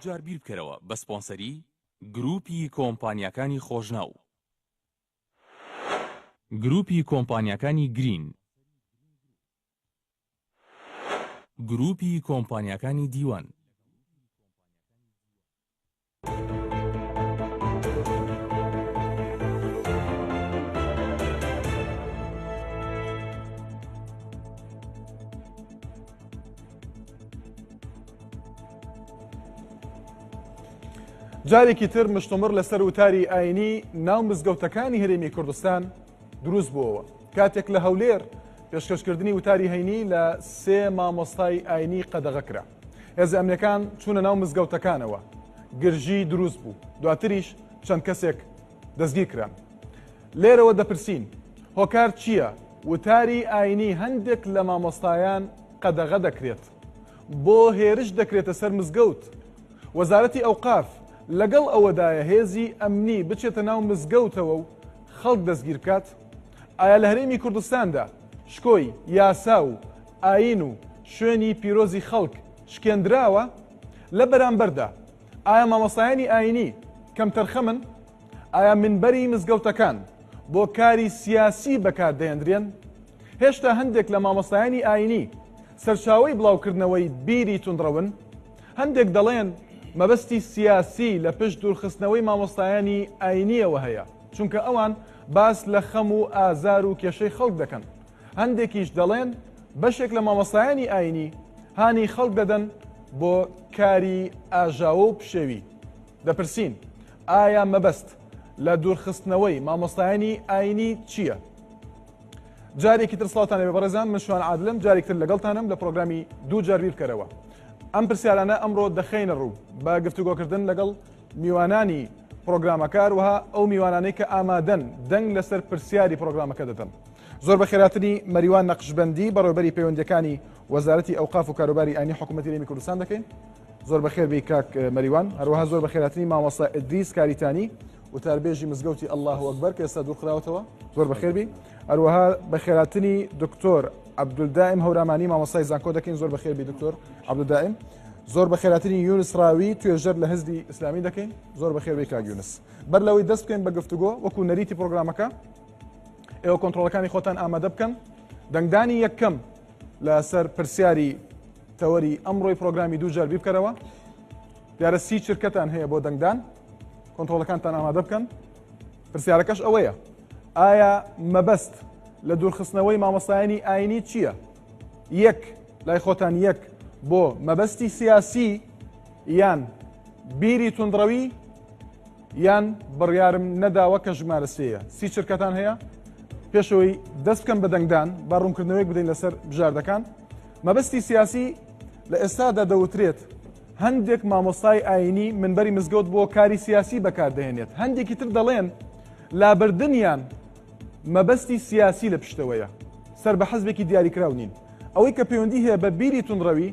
جار بیر بکەرەوە بە سپۆنسەری گروپی کۆمپانیاکانی خۆشناو، گروپی کۆمپانیاکانی گرین، گروپی کۆمپانیاکانی دیوان. جارێکی تر مشتومڕ لەسەر وتاری ئاینی ناو مزگەوتەکانی هەرێمی کوردستان دروست بووەوە. کاتێک لە هەولێر پێشکەشکردنی وتاری هەینی لە 3 مامۆستای ئاینی قەدەغەکرا. هێزە ئەمنیەکان چوونە ناو مزگەوتەکانەوە، گرژی دروست بوو، دواتریش چەند کەسێک دەستگیر کران. لێرەوە دەپرسین هۆکار چییە؟ وتاری ئاینی هەندێک لە مامۆستایان قەدەغە دەکرێت، بۆ هێرش دەکرێتە سەر مزگەوت. وەزارەتی ئەوقاف لەگەڵ ئەوەدایە هێزی ئەمنی بچێتە ناو مزگەوتەوە و خەڵک دەستگیر بکات؟ ئایا لە هەرێمی کوردستاندا شکۆی یاسا و ئاین و شوێنی پیرۆزی خەڵک شکێندراوە؟ لە بەرامبەردا ئایا مامۆستایانی ئاینی کەم تەرخەمن؟ ئایا منبەری مزگەوتەکان بۆ کاری سیاسی بەکاردەهێنرێن؟ هێشتا هەندێک لە مامۆستایانی ئاینی سەرچاوەی بڵاوکردنەوەی بیری توندڕەون. هەندێک دەڵێن مەبەستی سیاسی لە پشت دوورخستنەوەی مامۆستایانی ئاینیەوە هەیە، چونکە ئەوان باس لە خەم و ئازار و کێشەی خەڵک دەکەن. هەندێکیش دەڵێن بەشێک لە مامۆستایانی ئاینی هانی خەڵک دەدەن بۆ کاری ئاژاوە و پشێوی. دەپرسین ئایا مەبەست لە دوورخستنەوەی مامۆستایانی ئاینی چییە؟ جارێکی تر سڵاتان لێبێ بەڕێزان، من شوان عادلم، جارێک تر لەگەڵتانم لە پرۆگرامی دوو جار بیر بکەرەوە. ئەم پرسیارانە ئەمڕۆ دەخەینە ڕوو بە گفتوگۆکردن لەگەڵ میوانانی پرۆگرامەکار وها ئەو میوانانەی کە ئامادەن دەنگ لەسەر پرسیاری پرۆگرامەکە دەدەن. زۆر بە خێراتنی مەریوان نەقشبەندی بەڕێوەبەری پەیوەندیەکانی وەزارەتی ئەوقاف و کاروباری ئاینی حکوومەتی هەرێمی کوردستان دەکەین. زۆر بەخێر بێی کاک مەریوان. هەروەها زۆر بە خێراتنی مامۆستا ئیدریس کاریتانی وتاربێژی مزگەوتی ئەڵڵاه ئەکبەر کە ئێستا دوورخراوەتەوە. زۆر بەخێر بی. هەروەها بە خێراتنی دکتۆر عەبدولدائیم هەورامانی مامۆستای زانکۆ دەکەین. زۆر بەخێر بی دکتۆر عەبدولدائیم. زۆر بە خێراتنی یونس ڕاوی توێژەر لە حزبی ئیسلامی دەکەین. زۆر بەخێر بێی کاک یونس. بەر لەوەی دەست بکەین بە گفتوگۆ وەکو نەریتی پرۆگرامەکە، ئێوە کۆنتڕۆڵەکانی خۆتان ئامادە بکەن. دەنگدانی یەکەم لەسەر پرسیاری تەوەری ئەمڕۆی پرۆگرامی دوو جار بیر بکەرەوە. دیارە 30 چرکەتان هەیە بۆ دەنگدان. کۆنتڕۆڵەکانتان ئامادە بکەن. پرسیارەکەش ئەوەیە: ئایا مەبەست لە دوورخستنەوەی مامۆستایانی ئاینی چییە؟ یەک لای خۆتان، یەک بۆ مەبەستی سیاسی یان بیری توندڕەوی یان بڕیارم نەداوە کە ژمارە 3ە. 30 چرکەتان هەیە. پێشەوەی دەست بکەن بە دەنگدان با ڕوونکردنەوەیەک بدەین لەسەر بژاردەکان. مەبەستی سیاسی لە ئێستادا دەوترێت هەندێک مامۆستای ئاینی منبەری مزگەوت بۆ کاری سیاسی بەکاردەهێنێت. هەندێکی تر دەڵێن لابردنیان مەبەستی سیاسی لە پشتەوەیە، سەر بە حەزبێکی دیاریکراو نین. ئەوەی کە پەیوەندی هەیە بە بیری توندڕەوی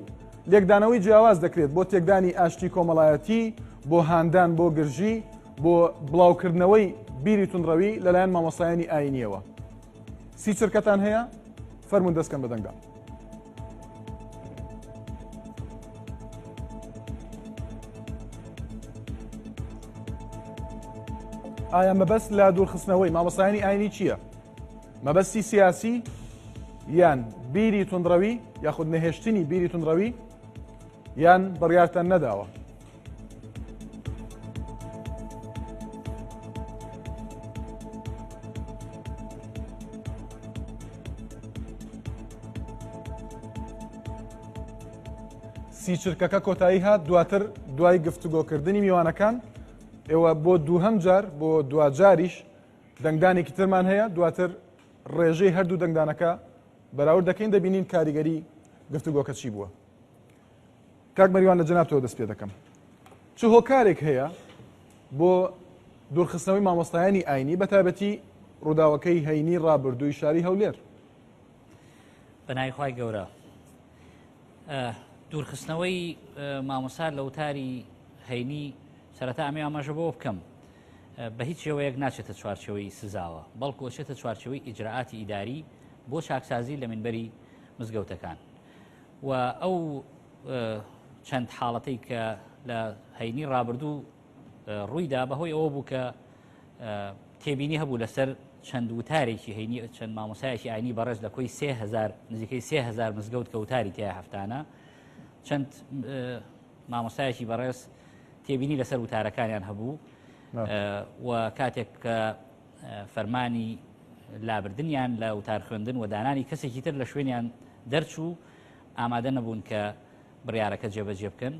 لێکدانەوەی جیاواز دەکرێت بۆ تێکدانی ئاشتی کۆمەڵایەتی، بۆ هاندان، بۆ گرژی، بۆ بڵاوکردنەوەی بیری توندڕەوی لەلایەن مامۆستایانی ئاینیەوە. 30 چرکەتان هەیە. فەرموون دەستکەن بە دەنگدان. ئایا مەبەست لە دوورخستنەوەی مامۆستایانی ئاینی چییە؟ مەبەستی سیاسی یان بیری توندڕەوی یاخود نەهێشتنی بیری توندڕەوی یان بڕیارتان نەداوە؟ سی چرکەکە کۆتایی هات. دواتر دوای گفتوگۆکردنی میوانەکان ئێوە بۆ دووهەم جار بۆ دوجاریش دەنگدانێکی ترمان هەیە. دواتر ڕێژەی هەردوو دەنگدانەکە بەراورد دەکەین، دەبینین کاریگەری گفتوگۆکە چی بووە. کاک مەریوان لە جەنابتەوە دەست پێ دەکەم. چ هۆکارێک هەیە بۆ دوورخستنەوەی مامۆستایانی ئاینی بەتایبەتی ڕووداوەکەی هەینی ڕابردووی شاری هەولێر؟ بەنای خوای گەورە، دوورخستنەوەی مامۆستا لە وتاری هەینی سەرەتا ئەمێ ئاماژە بۆ بکەم بە هیچ شێوەیەک ناچێتە چوارچێوەی سزاوە، بەڵکو ئەچێتە چوارچێوەی ئیجراعاتی ئیداری بۆ چاکسازی لە منبەری مزگەوتەکان. و ئەو چەند حاڵەتەی کە لە هەینی ڕابردوو ڕوویدا بەهۆی ئەوە بوو کە تێبینی هەبوو لەسەر چەند وتارێکی هەینی چەند مامۆسایەکی ئاینی بەڕێز لە کۆی 3000 نزیکەی 3000 مزگەوت کەوتاری تیا هەفتانە چەند مامۆسایەکی بەڕێز تێبینی لەسەر وتارەکانیان هەبوو و کاتێک کە فەرمانی لابردنیان لە وتار خوێندن و دانانی کەسێکی تر لە شوێنیان دەرچوو ئامادە نەبوون کە بڕیارەکە جێبەجێ بکەن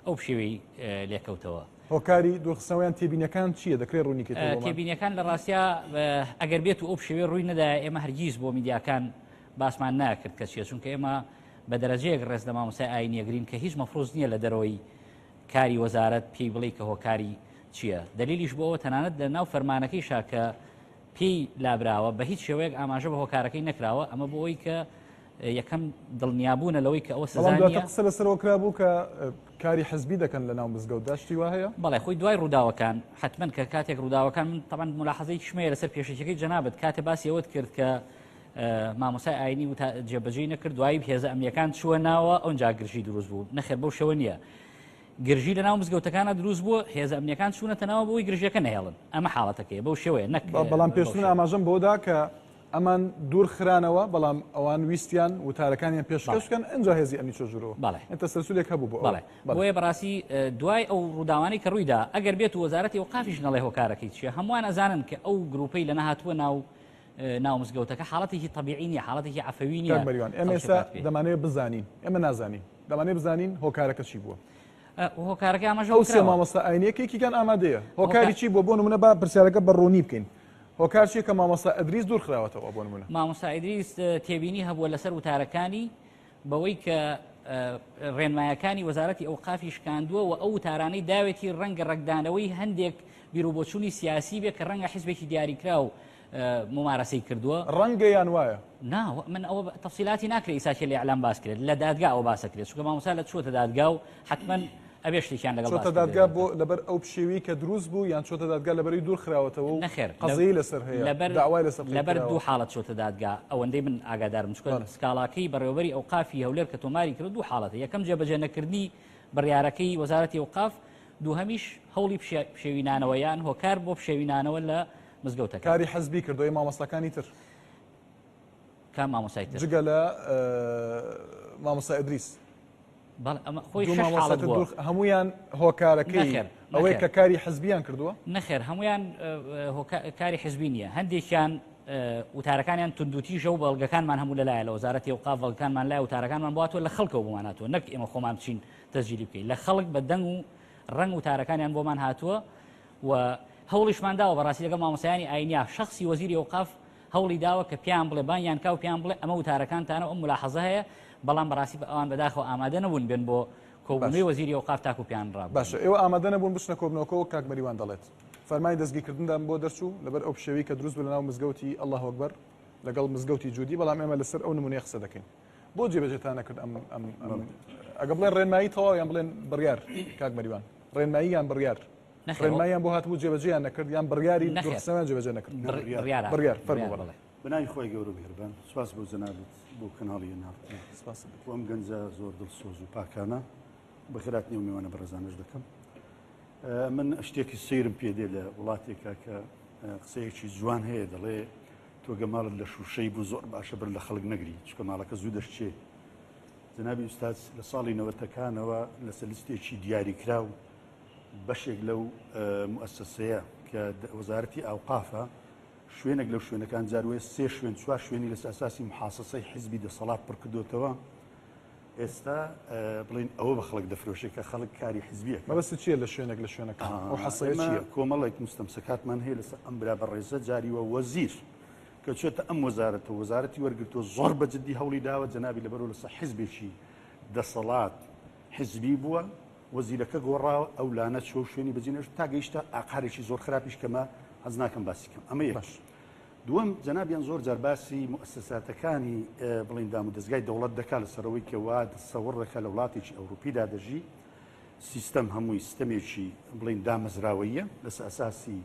ئەو شێوەی لێکەوتەوە. هۆکاری دوورخستنەوەیان تێبینیەکان چییە دەکرێت ڕوونیکە تێبینیەکان لە ڕاستیا ئەگەر بێت و ئەو شێوێ ڕووی نەدا ئێمە هەرگیز بۆ میدیاکان باسمان ناکرد کە چیە چونکە ئێمە بە دەرەجەیەک ڕێز لە مامۆسای ئاینیەگرین کە هیچ مەفرۆز نییە لە دەرەوەی کاری وەزارەت پێی بڵێ کە هۆکاری چییە دلیلیش بۆ ئەوە تەنانەت لە ناو فەرمانەکەی شاکە پێی لابراوە بە هیچ شێوەیەک ئاماژە بە هۆکارەکەی نەکراوە ئەمە بۆ ئەوی کە یەکەم دڵنیابوونە لەوەی کە ئەوە سزانیە قسە لەسەرەوە کرابوو کە کاری حزبی دەکەن لە ناو مزگەوت داشتی وا هەیە بەڵێ خۆی دوای ڕووداوەکان حتمما کە کاتێک ڕووداوەکان من تەمان ملاحەزەی شمەیە لەسەر پێشەکەی جەنابەت کاتێ باسی ئەوەت کرد کە مامۆسای ئاینی و جێبەجێی نەکرد دوایی هێزە ئەمنیەکان چووە ناوە ئەوجا گرژی دروست بوو نەخێر بەو شەوە نییە گرژی لە ناو مزگەوتەکانە دروست بووە هێزە ئەمنیەکان چوونەتەنەوە بۆی گرژەکە نەهێڵن ئەمە حاڵەتەکەی بەو شێوەیە نەک بەڵام پێشتون ئاماژەم بۆدا کە ئەمان دوور خرانەوە بەڵام ئەوان ویستیان وتارەکانیان پێشکەشکەن ئەنجا هێزی ئەمی چۆژورەوە بەڵێ تەسەلسولێک هەبوو بۆ بۆیە بەڕاستی دوای ئەو ڕووداوانەی کە ڕوویدا ئەگەر بێت و وەزارەتی ئەوقافیش نەڵێ هۆکارەکەی چیە هەمووان ئەزانن کە ئەو گروپەی لە نەهاتووە ناو مزگەوتەکە حاڵەتێکی طبیعی نیە حاڵەتێکی عەفەوی نیە ئێمە ئێستا دەمانەوێت بزانین ئێمە نازانین دەمانێت بزانین هۆکارەکە چی بووە هۆکارەکە ئاماژە ئەو سێ مامۆستا ئاینیەکێکیان ئامادەیە هۆکاری چی بۆ نمونە با پرسیارەکە بەڕوونی بکەین هۆکار چیە کە مامۆستا ئەدریس دوور خراوەتەوە بۆ نمونە مامۆستا ئیدریس تێبینی هەبووە لەسەر وتارەکانی بەوەی کە ڕێنمایەکانی وەزارەتی ئەوقافی شکاندووە و ئەو وتارانەی داوێتی ڕەنگە ڕێکدانەوەی هەندێک بیرۆبۆچوونی سیاسی بێ کە ڕەنگە حیزبێکی دیاریکرا و ممارەسەی کردووە ڕەنگەیان وایە من ئەوە تەفسیلاتی ناکرێت ئیساکێ لە ئەعلام باس کرێت لە دادگا ئەوە باسەکرێت چونکە مامۆستا لە چۆتە دادگا و حتمما ئەبێ شتێکیان لەگەڵ چۆتە دادگا بۆ لەبەر ئەو پشێوی کە دروست بوو یان چۆتە دادگا لەبەری دوور خراوەتەوە و نەخێر قەزەی لەسەر هەیە داوای لەبەر دوو حاڵەت چۆتە دادگا ئەوەندەی من ئاگادارم چکە سکاڵاکەی بەڕێوەبەری ئەوقافی هەولێر کە تۆماری کرد دوو حاڵەتە یەکەم جێبەجێ نەکردنی بڕیارەکەی وەزارەتی ئەوقاف دووهەمیش هەوڵی پشێوینانەوەیان هۆکار بۆ پشێوینانەوە لە مزگەوتەکە کاری حەزبی کردوی مامۆستاکانی تر کام مامۆسای تر جگە لە مامۆستا ئەدریس خۆی هەمویان هۆکارەکەی ئەوەی کە کاری حزبیان کردووە نەخێر هەمویان کاری حزبی نییە هەندێکیان وتارەکانیان توندوتیژە و بەڵگەکانمان هەموو لەلایە لە وەزارەتی ئەوقاف بەڵگەکانمان لای وتارەکانمان بواتەوە لە خەڵکەوە بۆماناتوە نەک ئێمە خۆمان بچین تەسجیلی بکەین لە خەڵک بە دەنگ و ڕەنگ وتارەکانیان بۆمان هاتووە و هەوڵیشمان داوە بەڕاستی لەگەڵ مامۆسایانی ئاینیا شخصی وەزیری ئەوقاف هەوڵی داوە کە پیان بڵێ بانیان کا و پیان بڵێ ئەمە وتارەکانتانە ئەم ملاحەزە هەیە بەڵام بەڕاستی ئەوان بەداخەوە ئامادە نەبوون بێن بۆ کۆبوونەوەی وەزیری ئەوقاف تاکو پیان ڕابوو باشە ئێوە ئامادە نەبوون بچنە کۆبنەوەکەوە کاک مەریوان دەڵێت فەرمانی دەستگیرکردنمان بۆ دەرچوو لەبەر ئەو پشێوی کە دروست بوو لە ناو مزگەوتی ئەڵڵاهو ئەکبەر لەگەڵ مزگەوتی جوودی بەڵام ئێمە لەسەر ئەو نمونەیە قسە دەکەین بۆ جێبەجێتان نەکرد ئەگە بڵێن ڕێنمایی تەواو یان بڵێن بڕیار کاک مەریوان ڕێنمایی یان بڕیار ڕێنماییان بۆ هاتبوو جێبەجێیان نەکرد یان بڕیاری دوورخستنەوەیان جێبەجێ نەکرد بڕیار فەرموو بنای خۆی گەورە میهرەبان سوپاس بۆ جەنابەت بۆ کەناڵی ناوت سپاس ئەم گەنجە زۆر دڵسۆز و پاکانە بەخێراتنی و میوانە بەڕێزانش دەکەم من شتێکی سەیرم پێدێ لە وڵاتێکە کە قسەیەکی جوان هەیە دەڵێ تۆ گەماڵت لە شوشەی بوو زۆر باشە بەر لە خەڵک نەگری چکە ماڵەکە زوو دەشتێ جەنابی ئوستاد لە ساڵی 90ەکانەوە لەسەر لیستێکی دیاریکرا و بەشێک لەو موسسەیە کە وەزارەتی ئەوقافە شوێنێک لەو شوێنەکان جاروێ سێ شوێن چوار شوێنی لەسەر ئاساسی محاسسەی حیزبی دەسەڵات پڕ کردوتەوە ئێستا بڵین ئەوە بە خەڵک دەفرۆشێت کە خەڵک کاری حیزبیە مەبەست چییە لە شوێنێک لە شوێنەکان ئەو حەسەیە چییە کۆمەڵێک مستەمسەکاتمان هەیە لەسەر ئەم برا بەڕێزە جاریوە وەزیر کە چێتە ئەم وەزارەتە وەزارەتی وەرگرتووە زۆر بەجددی هەوڵی داوە جەنابی لەبەرەوە لەسەر حیزبێکی دەسەڵات حیزبی بووە وەزیرەکە گۆڕاوە ئەو لانە چۆ شوێنی بەجێنێش تا گەیشتە ئاقارێکی زۆر خراپیش کەمە حەز ناکەم باسی کەم ئەمە یەش دووەم جەنابیان زۆر جارباسی مؤسساتەکانی بڵین دام و دەستگای دەوڵەت دەکات لەسەرەوەی کە وا دەسەوڕ دەکات لە وڵاتێکی ئەوروپیدا دەژی سیستەم هەمووی سیستەمێکی بڵین دامەزراوەیە لەسەر ئەساسی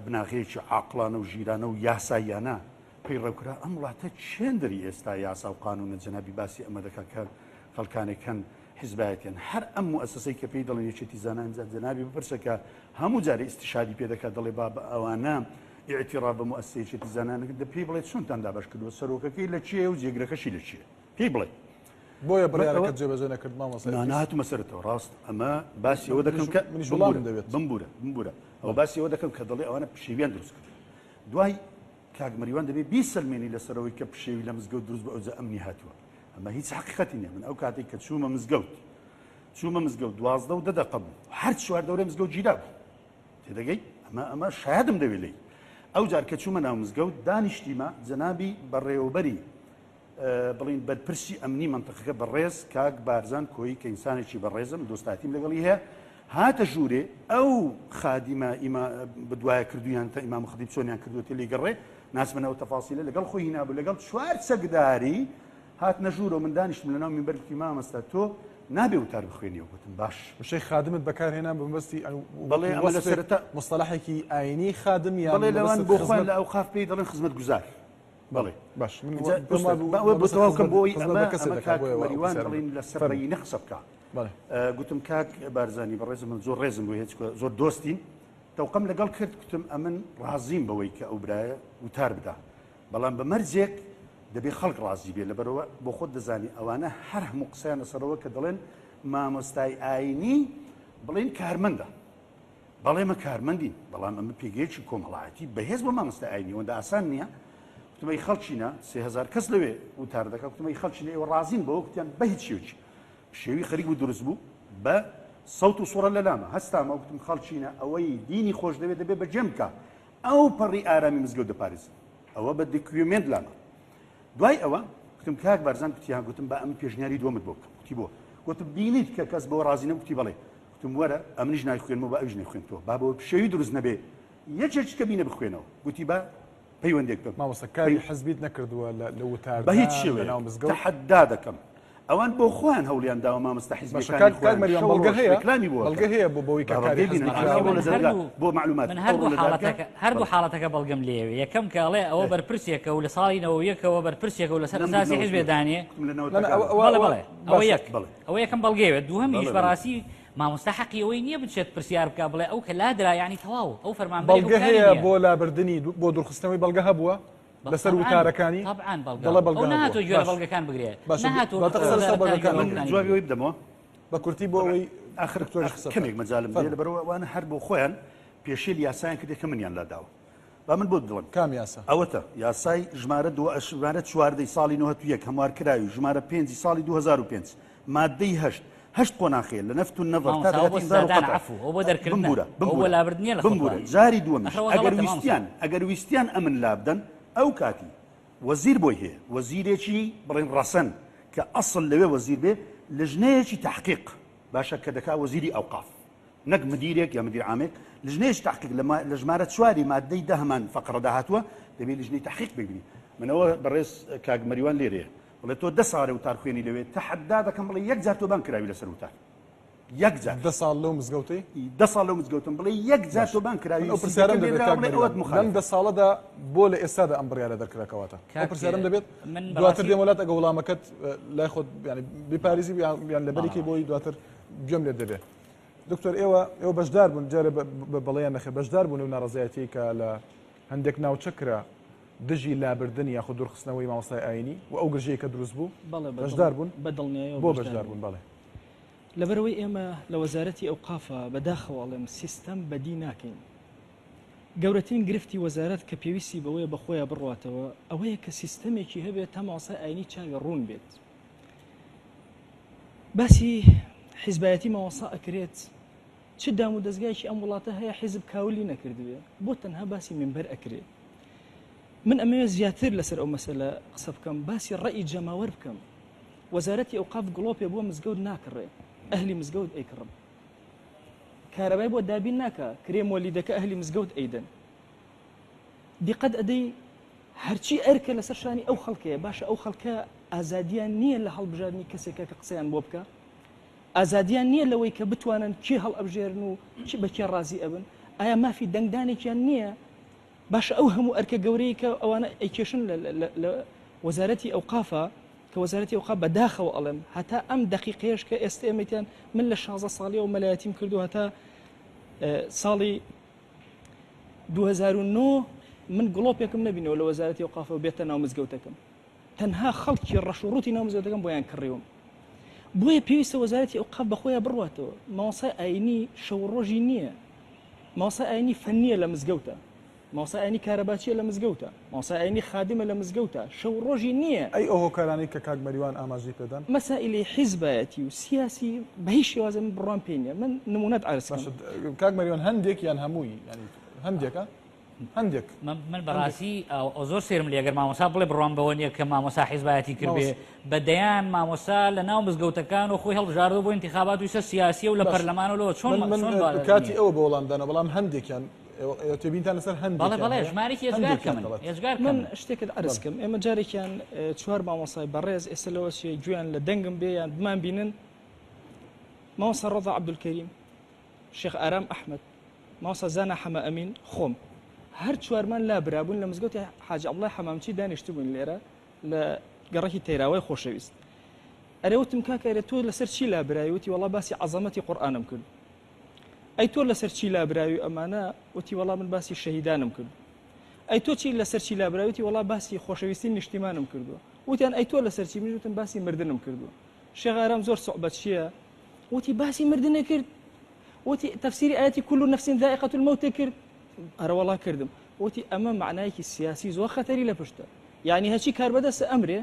بناغەیەکی عاقلانە و ژیرانە و یاساییانە پێی ڕێوکرا ئەم وڵاتە چێندری ئێستا یاسا و قانونە جەنابی باسی ئەمە دەکات کە خەڵکانێکەن حیزبایەتیان هەر ئەم مؤسسەی کە پێی دەڵێن یەکێتی زانان جەنابی بپرسەکە هەموو جارێ ئیستیشادی پێ دەکات دەڵێ با بە ئەوانە ئیعتیراف بە مؤسسەیەکێتی زانان دە پێی بڵێ چۆنتان دابش کردووە سەرۆکەکەی لە چیە و جێگرەکەشی لە چیە پێی بڵێ بۆیە بڕیارەکە جێبەجێ نەکرد مامۆستا ناهاتومە سەرەوە ڕاست ئەمە باسی ئەوە دەکەم کە منیش وەڵامم دەوێت بمبورە ئەوە باسی ئەوە دەکەم کە دەڵێ ئەوانە پشێویان دروست کرد دوای کاک مەریوان دەبێت بیسەلمێنی لەسەرەوەی کە پشێوی لە مزگەوت دروست بە ئەوجا ئەمنی هاتووە ئەمە هیچ حقیقەتی نییە من ئەو کاتێک کە چوومە مزگەوت 12 و 10 دقە بوو هەر چوار دەورە مزگەوت گیرا بوو تێدەگەی ئەمە شایدم دەوێت لێی ئەو جار کە چوومە ناو مزگەوت دانیشتیمە جەنابی بەڕێوەبەری بڵین بەرپرسی ئەمنی منتەقەکە بەڕێز کاک بارزان کۆی کە ئینسانێکی بەڕێزم دۆستاتیم لەگەڵی هەیە هاتە ژوورێ ئەو خادیمە بدوایە کردویان تا ئیمام خەتیب چۆنیان کردووەتە لێ گەڕێ ناسمەوە تەفاسیلە لەگەڵ خۆی هینابوو لەگەڵ چوار سەگداری هات نەژوورە و من دانیشتم لەناو مینبەر گوتی مامەستا تۆ نابێ وتار بخوێنیەوە گوتم باش وشەی خادمت بەکارهێنان بەمەستی بەڵێ ئەمە لە سەرەتا مستەلاحێکی ئاینی خادم یان بەڵێ لەوان بۆ خوێن لە ئەو خاف پێی دەڵێن خزمەت گوزار بەڵێ باش بەتەواوکەم بۆی ئەمە کاک مەریوان بڵین لە سەرڕێی نەخسە بکە گوتم کاک بارزانی بەڕێزم من زۆر ڕێزم بۆ هیچ زۆر دۆستین تەوقەم لەگەڵ کرد گوتم ئەمن ڕازیم بەوەی کە ئەو برایە وتار بدا بەڵام بە مەرجێک دەبێ خەڵک ڕازی بێ لەبەرەوە بۆ خۆت دەزانی ئەوانە هەر هەموو قسەیان لەسەرەوە کە دەڵێن مامۆستای ئاینی بڵێن کارمەندە بەڵێمە کارمەندین بەڵام ئەمە پێگەیەکی کۆمەڵایەتی بەهێز بۆ مامۆستای ئاینی وەندە ئاسان نییە وتمەی خەڵکینە 3000 کەس لەوێ وتار دەکات وتمەی خەڵکینە ئێوە ڕازین بەوە وتیان بە هیچ شێوکی شێوی خەریک و دروست بوو بە سەوت و سوڕە لە لامە هەستامە وتم خەڵکینە ئەوەی دینی خۆش دەوێت دەبێت بە جێم بکە ئەو پەڕی ئارامی مزگەوت دەپارێزن ئەوە بە دکوێمنت لامە دوای ئەوە گوتم کاک بارزان کوتیان گوتم بە ئەم پێشنیاری دووەمت بۆ بکەم کوتی بۆ گوتم بینیت کە کەس بۆ ڕازی نەبوو کوتی بەڵێ گوتم وەرە ئەمنیش نایخوێنمەوە بە ئەویش نەیخوێنتەوە با بۆ پشێوی دروست نەبێ یەکێک کە بینە بخوێنەوە گوتی بە پەیوەندێک بکەم مامۆستا کاری حەزبیت نەکردووە لە وتار بە هیچ شێوەیە تەحەدا دەکەم ئەوان بۆ خۆیان هەوڵیان داوە مامۆستا حیزبەکانی خۆیان بەڵگە هەیە بۆ بۆی بۆ معلومات هەر دوو حاڵەتەکە بەڵگەم لێوێ یەکەم کاڵێ ئەوە بەرپرسێکە و لە ساڵی نەوەیەکەوە بەرپرسێکە و لەسەر ئەساسی حیزبێدانێ ئەوە یەکەم بەڵگەوێت دووهەمیش بەڕاستی مامۆستا حەقی ئەوەی نییە بچێت پرسیار بکە بڵێ ئەو کە لادرا یعنی تەواو ئەو فەرمانبەری بەڵگە هەیە بۆ لابردنی بۆ دوورخستنەوەی بەڵگە هەبووە لەسەر وتارەکانی طبعاً بەڵگە نهاتۆ گوێرە بەڵگەکان بگرێ نهاتۆ جوابی بدەمەوە بە کورتی بۆ ئەوەی آخر کەمێک مەجالم لێ لەبەرەوە ئەوانە هەر بۆ خۆیان پێشێل یاسایان کردێک کە منیان لاداوە با من بۆ دڵم کام یاسا ئەوەتە یاسای ژمارە 4 ساڵی 1970 هەموار کراوی ژمارە 5 ساڵی 2005 مادەی 8 قۆناخێ لە نەفت و نەڤەر بمبورە جاری دووەمش ئەگەر ویستیان ئەمن لابدەن ئەو کاتی وەزیر بۆی هەیە وەزیرێکی بڵێن ڕەسەن کە ئەسڵ لەوێ وەزیر بێ لژنەیەکی تحقیق باشە کە دەکا وەزیری ئەوقاف نەک مدیرێک یا مدیر عامێک لژنەیەکی تحقیق لە ژمارە 4 مادەی 10 هەمان فەقڕەدا هاتووە دەبێت لژنەی تحقیق بگری منەوە بەڕێز کاک مەریوان لێرەیە بڵێ تۆ 10 ساڵێ وتار خوێنی لەوێ تەحەدا دەکەم بڵێ یەک جار تۆ بان کراوی لەسەر وتار یەک جار 10 ساڵ لەو مزگەوتەی 10 ساڵ لەو مزگەوتم بڵێ یەک جار تۆ بان کراوی ئەو پرسیارم دەبێت لەم 10 ساڵەدا بۆ لە ئێستادا ئەم بڕیارە دەرکراکەواتە ئەو پرسیارم دەبێت دواتر دێم وڵات ئەگە وەڵامەکەت لای خۆت ینی بیپارێزی یان لەبەریکی بۆی دواتر گوێم لێت دەبێت دکتۆر ئێوە بەشدار بوون جارێ بەڵێیان نەخێ بەشدار بوون و ناڕزایەتی کە لە هەندێک ناوچەکرا دژی لابردنی یاخود دوورخستنەوەی مامۆستای ئاینی و ئەو گرژەیە کە دروست بوو بەشدار بوون بەدڵنیایەوە بۆ بەشدار بوون بەڵێ لەبەرەوەی ئێمە لە وەزارەتی ئەوقافە بەداخەواڵێم سیستەم بەدی ناکەین گەورەترین گرفتی وەزارەت کە پێویستی بەوەیە بەخۆیان بڕواتەوە ئەوەیە کە سیستەمێکی هەبێت تا مامۆستای ئاینی چاوی ڕوون بێت باسی حیزبایەتی مامۆستا ئەکرێت چ دام و دەستگایکی ئەم وڵاتە هەیە حیزب کاولی نەکردوێ بۆ تەنها باسی منبەر ئەکرێت من ئەمەوێت زیاتر لەسەر ئەو مەسەلە قسە بکەم باسی ڕەئی جەماوەر بکەم وەزارەتی ئەوقاف گڵۆپێ بۆ مزگەوت ناکڕێ ئەهلی مزگەوت ئەیکڕم کارەبای بۆ دابین ناکە کرێم وەلیدەکە ئەهلی مزگەوت ئەیدەن دیقەت ئەدەی هەرچی ئەرکە لەسەر شانی ئەو خەڵکەیە باشە ئەو خەڵکە ئازادیان نییە لە هەڵبژاردننی کەسێکە کە قسەیان بۆ بکە ئازادیان نییە لەوەی کە بتوانن کی هەڵ ئەبژێرن و چی بەکێ ڕازی ئەبن ئایا مافی دەنگدانێکیان نییە باشە ئەو هەموو ئەرکە گەورەی کە ئەوانە ئەیکێشن لە وەزارەتی ئەوقافە کە وەزارەتی ئەوقاف بەداخەوە ئەڵێم هەتا ئەم دەقیقەیەش کە ئێستا ئێمەتیان من لە 16 ساڵیەوە مەلایەتیم کردو هەتا ساڵی 2009 من گڵۆپێکم نبینەوە لە وەزارەتی ئەوقافەوە بێتە ناو مزگەوتەکەم تەنها خەڵکی ڕەشوڕوتی ناو مزگەوتەکەم بۆیان کڕیوم بۆیە پێویستە وەزارەتی ئەوقاف بەخۆیان بڕواتەوە مامۆسای ئاینی شەو ڕۆژی نییە مامۆسای ئاینی فەنیە لە مزگەوتە مامۆسای ئاینی کارەباچیە لە مزگەوتە مامۆسای ئاینی خادمە لە مزگەوتە شەو ڕۆژی نییە ئەی ئەو هۆکارانی کە کاک مەریوان ئاماژەی پێدان مەسائلەی حیزبایەتی و سیاسی بە هیچ شێوازە من بڕوان پێ نییە من نمونەت عەرز باشە کاک مەریوان هەندێک یان هەمووی ینی هەندێکە هەندێک من بەڕاستی ئەو زۆر سێرم لێ ئەگەر مامۆسا بڵێ بڕوان بەوە نییە کە مامۆسا حیزبایەتی کردبێ بەدەیان مامۆسا لە ناو مزگەوتەکان و خۆی هەڵبژاردەوە بۆ انتخابات و سیاسی و لە پەرلەمانەوە چۆن کاتی ئەوە بە وەڵامدانە بەڵام هەندێکیان تێبینتان لەسەر هەندێک بەڵێ ژمارێکی ێزگار من شتێکت عرزکەم ئێمە جارێکیان 4 مامۆسای بەڕێز ئێستا لەوە گویان لە دەنگم بێ یان بمان بینن مامۆسا ڕەضا عەبدولکەریم شێخ ئارام ئەحمەد مامۆسا زانا حەمە ئەمین خۆم هەر چوارمان لا برابوون لە مزگەوتی حاج عەبدوڵڵای حەمامچی دانیشتبوون لێرە لە گەڕەکی تەیراوای خۆشەویست ئەرێوتم کاکە تۆ لەسەر چی لا برایوتی وەڵا باسی عەزەمەتی قورئانم کرد ئەی تۆ لەسەر چی لا براوی ئەمانە وتی وەڵا من باسی شەهیدانم کرد ئەی تۆ چی لەسەر چی لا براوتی وەڵا باسی خۆشەویستی نیشتیمانم کردووە وتیان ئەی تۆ لەسەر چی منوتم باسی مردنم کردووە شێخ ئارام زۆر سوعبەت چییە وتی باسی مردنە کرد وتی تەفسیری ئاەتی كل نفس ذائقة الموت کرد ئەرە وەڵا کردم وتی ئەمە معنایەکی سیاسی زۆر خەتەری لە پشتە یعنی هەچی کار بەدەستە ئەمرێ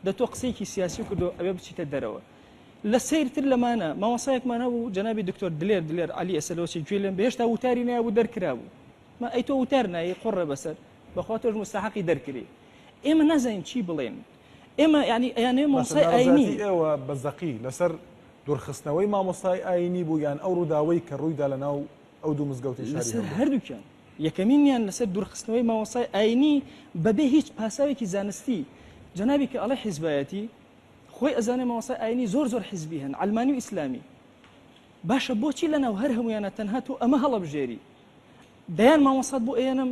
دەتۆ قسەیەکی سیاسی و کردو ئەوێ بچیتە دەرەوە لە سیرتر لەمانە مامۆسایەکمان هەبوو جەنابی دکتۆر دلێر علی ئەسەلۆچی گوێ لێم بهێشتا وتاری نایبوو دەرکرابوو ما ئەی تۆ وتار نایی قڕە بەسەر بەخوا تۆش مستحقی دەرکری ئێمە نازانین چی بڵێن ئێمە یعنی مامۆسای ئاینی ئێوە بەزەقی لەسەر دوورخستنەوەی مامۆستای ئاینی بوو یان ئەو ڕووداوەی کە ڕوویدا لە ناو ئەو دوو مزگەوتی لەسەر هەردووکیان یەکەمینیان لەسەر دوورخستنەوەی مامۆستای ئاینی بەبێ هیچ پاساوێکی زانستی جەنابی کە ئەڵێ حیزبایەتی خۆی ئەزانێ مامۆستای ئاینی زۆر حیزبی هەن علمانی و ئیسلامی باشە بۆچی لەناو هەر هەمویانە تەنها تۆ ئەمە هەڵەبژێری دەیان مامۆسات بۆ ئێنم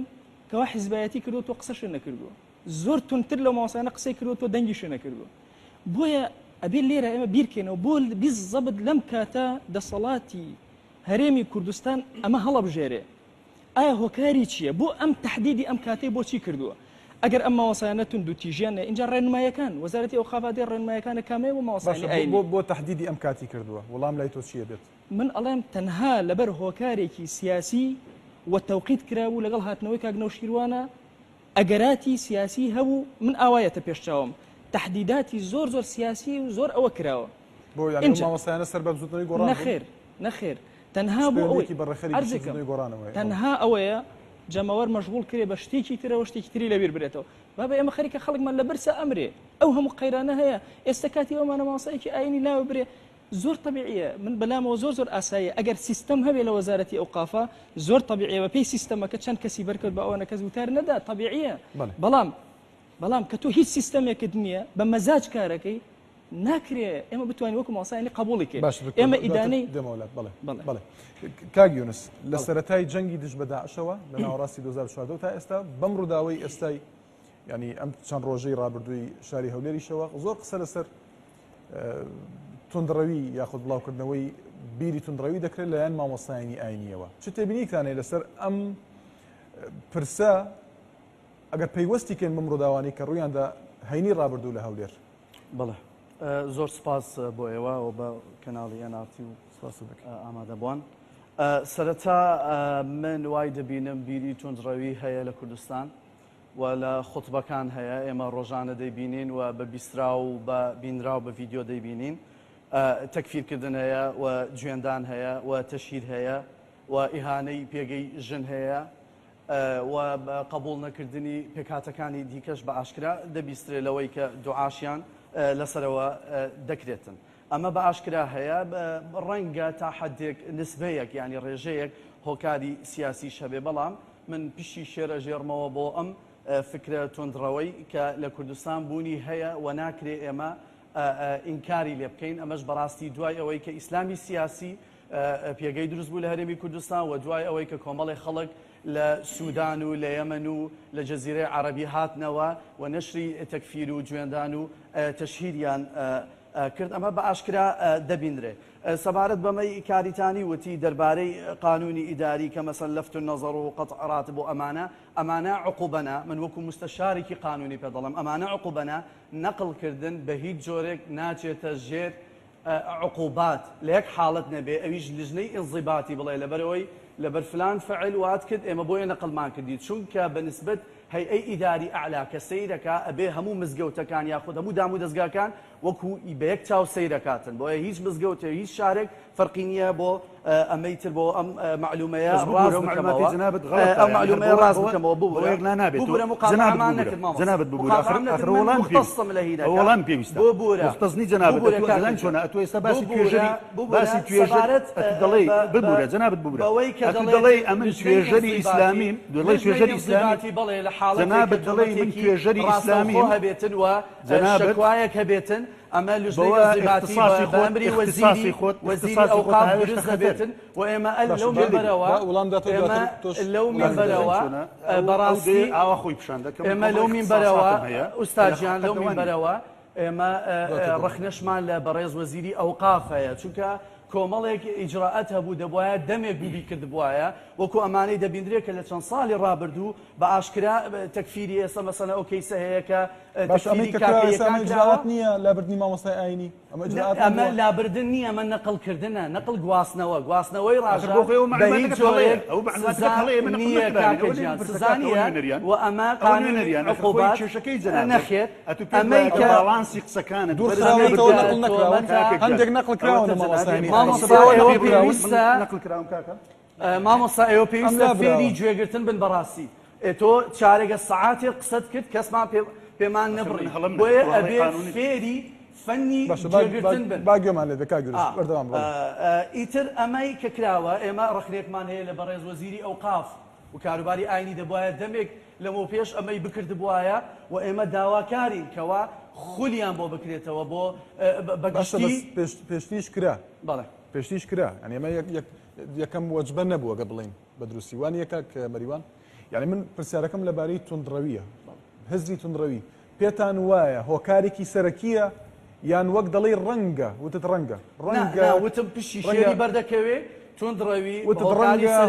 کەوا حیزبایەتی کردو تۆ قسەش نەکردووە زۆر تونتر لە مامۆسایانە قسەی کردو تۆ دەنگیش نەکردووە بۆیە ئەبێ لێرە ئێمە بیرکەینەوە بۆ بیزەبت لەم کاتە دەسەڵاتی هەرێمی کوردستان ئەمە هەڵەبژێرێ ئایا هۆکاری چییە بۆ ئەم تەحدیدی ئەم کاتەی بۆچی کردووە ئەگەر ئەم مامۆسایانە تون دوو تیژیانە اینجا ڕێنمایەکان وەزارەتی ئەوقافاتی ڕێنمایەکانە کامەیە بۆ مامۆسایانی ئاینی بۆ تەحدیدی ئەم کاتی کردووە وەڵام لای تۆ چییە بێت من ئەڵێم تەنها لەبەر هۆکارێکی سیاسی و تەوقیت کرابوو لەگەڵ هاتنەوەی کاک نەوشیروانە ئەگەراتی سیاسی هەبوو من ئاوایەتە پێشچاوم تەحدیداتی زۆر سیاسی و زۆر ئەوە کراوە بۆ یعنی مامۆسایانە سەر بە بزوتنەوەی گۆڕان نەخێر تەنها بۆ ئەوەی تەنها ئەوەیە جەمەوەەر مەشغول کرێ بە شتێکی ترەوە شتێکی تری لەبیر برێتەوە بابە ئێمە خەریکە خەڵکمان لە بەرسە ئەمرێ ئەو هەموو قەیرانە هەیە ئێستا کاتی ئەومانە مامۆسایەکی ئاینی لاوە برێ زۆر طبیعیە من بەلامەوە زۆر ئاساییە ئەگەر سیستەم هەبێ لە وەزارەتی ئەوقافە زۆر طبیعیە بە پێی سیستەمەکە چەند کەسی بەرکەوت بە ئەوەنە کەس وتار نەدا طبیعیە بەڵام کە تۆ هیچ سیستەمێکت نییە بە مەزاج کارەکەی ناکرێ ئێمە بتوانین وەکو مامۆسایانی قبوڵیکە ئێمە ئیدانەی دەمەولات بەڵێ کاک یونس لە سەرەتای جەنگی دژ بە داعشەوە لە ناوەڕاستی 2014 تا ئێستا بەم ڕووداوەی ئێستای ینی ئەم چەند ڕۆژەی ڕابردووی شاری هەولێریشەوە زۆر قسە لەسەر توندڕەوی یاخود بڵاوکردنەوەی بیری توندڕەوی دەکرێت لەلایەن مامۆستایانی ئاینیەوە چ تێبینیتانێ لەسەر ئەم پرسە ئەگەر پەیوەستی کەین بم ڕووداوانی کە ڕوویاندا هەینی ڕابردوو لە هەولێر بەڵێ زۆر سپاس بۆ ئێوە و بە کەناڵی ئەنارتی و ئامادە بووان سەرەتا من وای دەبینم بیری توندڕەوی هەیە لە کوردستان و لە خوتبەکان هەیە ئێمە ڕۆژانە دەیبینین و بە بیسترا و بە بینرا و بە ڤیددیۆ دەیبینین تەکفیرکردن هەیە و گوێندان هەیە و تەشیر هەیە و ئیهانەی پێگەی ژن هەیە و قبول نەکردنی پێکاتەکانی دیکەش بە ئاشکرا دەبیسترێ لەوەی کە دوعاشیان لەسەرەوە دەکرێتن ئەمە بە ئاشکرا هەیە ڕەنگە تا حدێک نسبەیەک ینی ڕێژەیەک هۆکاری سیاسی شەبێ بەڵام من پیشی شێرە ژێرمەوە بۆ ئەم فکرە توندڕەوەی کە لە کوردستان بوونی هەیە و ناکرێ ئێمە ئینکاری لێ بکەین ئەمەش بەڕاستی دوای ئەوەی کە ئیسلامی سیاسی پێگەی دروست بوو لە هەرێمی کوردستان و دوای ئەوەی کە کۆمەڵی خەڵک لە سوودان و لە یەمەن و لە جەزیرەی عەرەبی هاتنەوە و نەشری تەکفیر و گوێندان و تەشهیریان کرد ئەمە بە ئاشکرا دەبیندرێ. سەبارەت بەمەی کاریتانی وتی دەربارەی قانونی ئیداری کە مەسەن لەفت النەزەر و قەطعات بۆ ئەمانە عقوبەنە، من وەکو مستەشارێکی قانونی پێ دەڵێم ئەمانە عقوبەنە، نەقڵکردن بە هیچ جۆرێک ناچێتە ژێر عقوبات لە یەک حاڵت نەبێ ئەویش لژنەی ئینضیباتی بڵێ لەبەرەوەی لەبەر فلان فعل وات کرد ئێمە بۆیە نەقڵمان کردی، چونکە بەنسبەت هەیئەی ئیداری ئەعلا کە سەیرەکە ئەبێ هەموو مزگەوتەکان یاخود هەموو دام و دەستگاکان وەکو بە یەک چاو سەیرەکاتن، بۆیە هیچ مزگەوتێ هیچ شارێک فەرقی نییە بۆ ئەمەی تر بۆ ئەم معلومەیە ڕاست بکەمەوە ئەم معلومەیە ڕاست بکەمەوە بوو مقاطعەمان نەکرد جنابەت وەڵام پێویستە مختصنی جنابەت چۆنە ئەتۆ ئێستا باسی توێژەر دەڵێ ببوورە جنابەت ببوورە دەڵێ ئەمن توێژەری ئیسلامیم دەڵێ توێژەری ئیسلامی بەڵێ لە حاڵەت جنابەت دەڵێ من توێژەری ئیسلامیم هەبێتن و شکوایەک هەبێتن ئەمە لژنەی ئینضیباتی بەئەمری وەزیری ئەوقاف دروست هەبێتن و ئێمە لەو مینبەرەوە بەڕاستی ئاوا خۆی پیشان دەکەم ئێمە لەو مینبەرەوە ئوستاجیان لەو مینبەرەوە ئێمە ڕەخنەشمان لە بەڕێز وەزیری ئەوقاف هەیە، چونکە کۆمەڵێک ئیجراءەت هەبوو دەبوایە دەمێک بووبی کردبوایە وەکو ئەمانەی دەبیندرێ کە لە چەند ساڵی ڕابردوو بە ئاشکرا تەکفیری ئێستا مەسەلە ئەو کەیسە هەیە کە ئیجراءات نییە لابردنی مامۆستای ئاینی ئەمە لابردن نییە، ئەمە نەقڵکردنە، نەقڵ گواستنەوەی ڕاژە نییە کاکەجیان سزانیە و ئەمە قانونی عقوبات نەخێت ئەمەی کە باڵانسی قسەکانە هەندێک نەقڵ کراوە مامۆستای مامۆستا ئێوە پێویستە فێری گوێگرتن بن بەڕاستی تۆ چارێگە سەعاتێ قسەت کرد کەسمان پێمان نەبڕی بۆیە ئەبێ فێری فەنی گوێگرتن بن باگوێمان لێ دەکا گرست بەردەوام ئیتر ئەمەی کە کراوە ئێمە ڕخنێکمان هەیە لە بەڕێز وەزیری ئەوقاف و کاروباری ئاینی دەبوایە دەمێک لەمە پێش ئەمەی بکردبوایە و ئێمە داواکارین کەوا خولیان بۆ بکرێتەوە بۆ بەگشتی پێشتیش کرا بەڵێ پێشتیش کرا ئەنی ئەمە یەکەم وەجبە نەبووە گە بڵین بە دروستی وان یەکە مەریوان یعنی من پرسیارەکەم لەبارەی توندڕەویە هەزی توندڕەوی پێتان وایە هۆکارێکی سەرەکیە یان وەک دەڵێ ڕەنگە وتت ڕەنگە وتم پشی شێری بەردەکەوێ توندڕەوی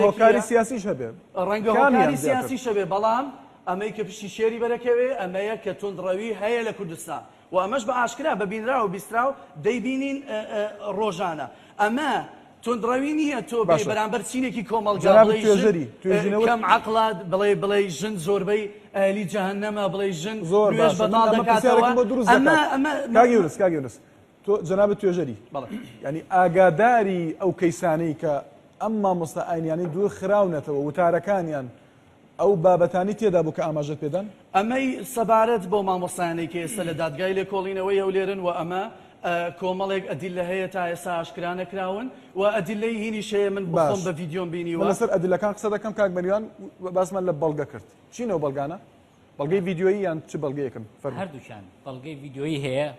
هۆکاری سیاسیش هەبێ ڕەنگە هۆکاری سیاسیش هەبێ بەڵام ئەمەی کە پشی شێری بەرەکەوێ ئەمەیە کە توندڕەوی هەیە لە کوردستان و ئەمەش بە ئاشکرا بە بینرا و بیسترا و دەیبینین ڕۆژانە ئەمە توندڕەوی نییە تۆ بەرامبەر چینێکی کۆمەڵگا کەم عەقڵات بڵێ ژن زۆربەی ئەهلی جەهەنەمە بڵێ ژن نوێژ بەتاڵ دەکاتەوە کاگەورس تۆ جەنابەت توێژەری ینی ئاگاداری ئەو کەیسانەی کە ئەم مامۆستا ئاینیانی دوور خراونەتەوە وتارەکانیان ئەو بابەتانی تێدا بوو کە ئاماژەت پێدەن ئەمەی سەبارەت بۆ مامۆستایانەی کە ئێستا لە دادگای لێکۆڵینەوەی هەولێرن و ئەمە کۆمەڵێک ئەدیلە هەیە تا ئێستا ئاشکرا نەکراون و ئەدیلەی هینیش هەیە من بخۆم بە ڤیدیۆم بینیوە لەسەر ئەدیلەکان قسە دەکەم کاک مەریوان باسمان لە بەڵگە کرد چینەوە بەڵگانە بەڵگەی ڤیدیۆیی یان چ بەڵگەیەکن هەردووشان بەڵگەی ڤیدیۆیی هەیە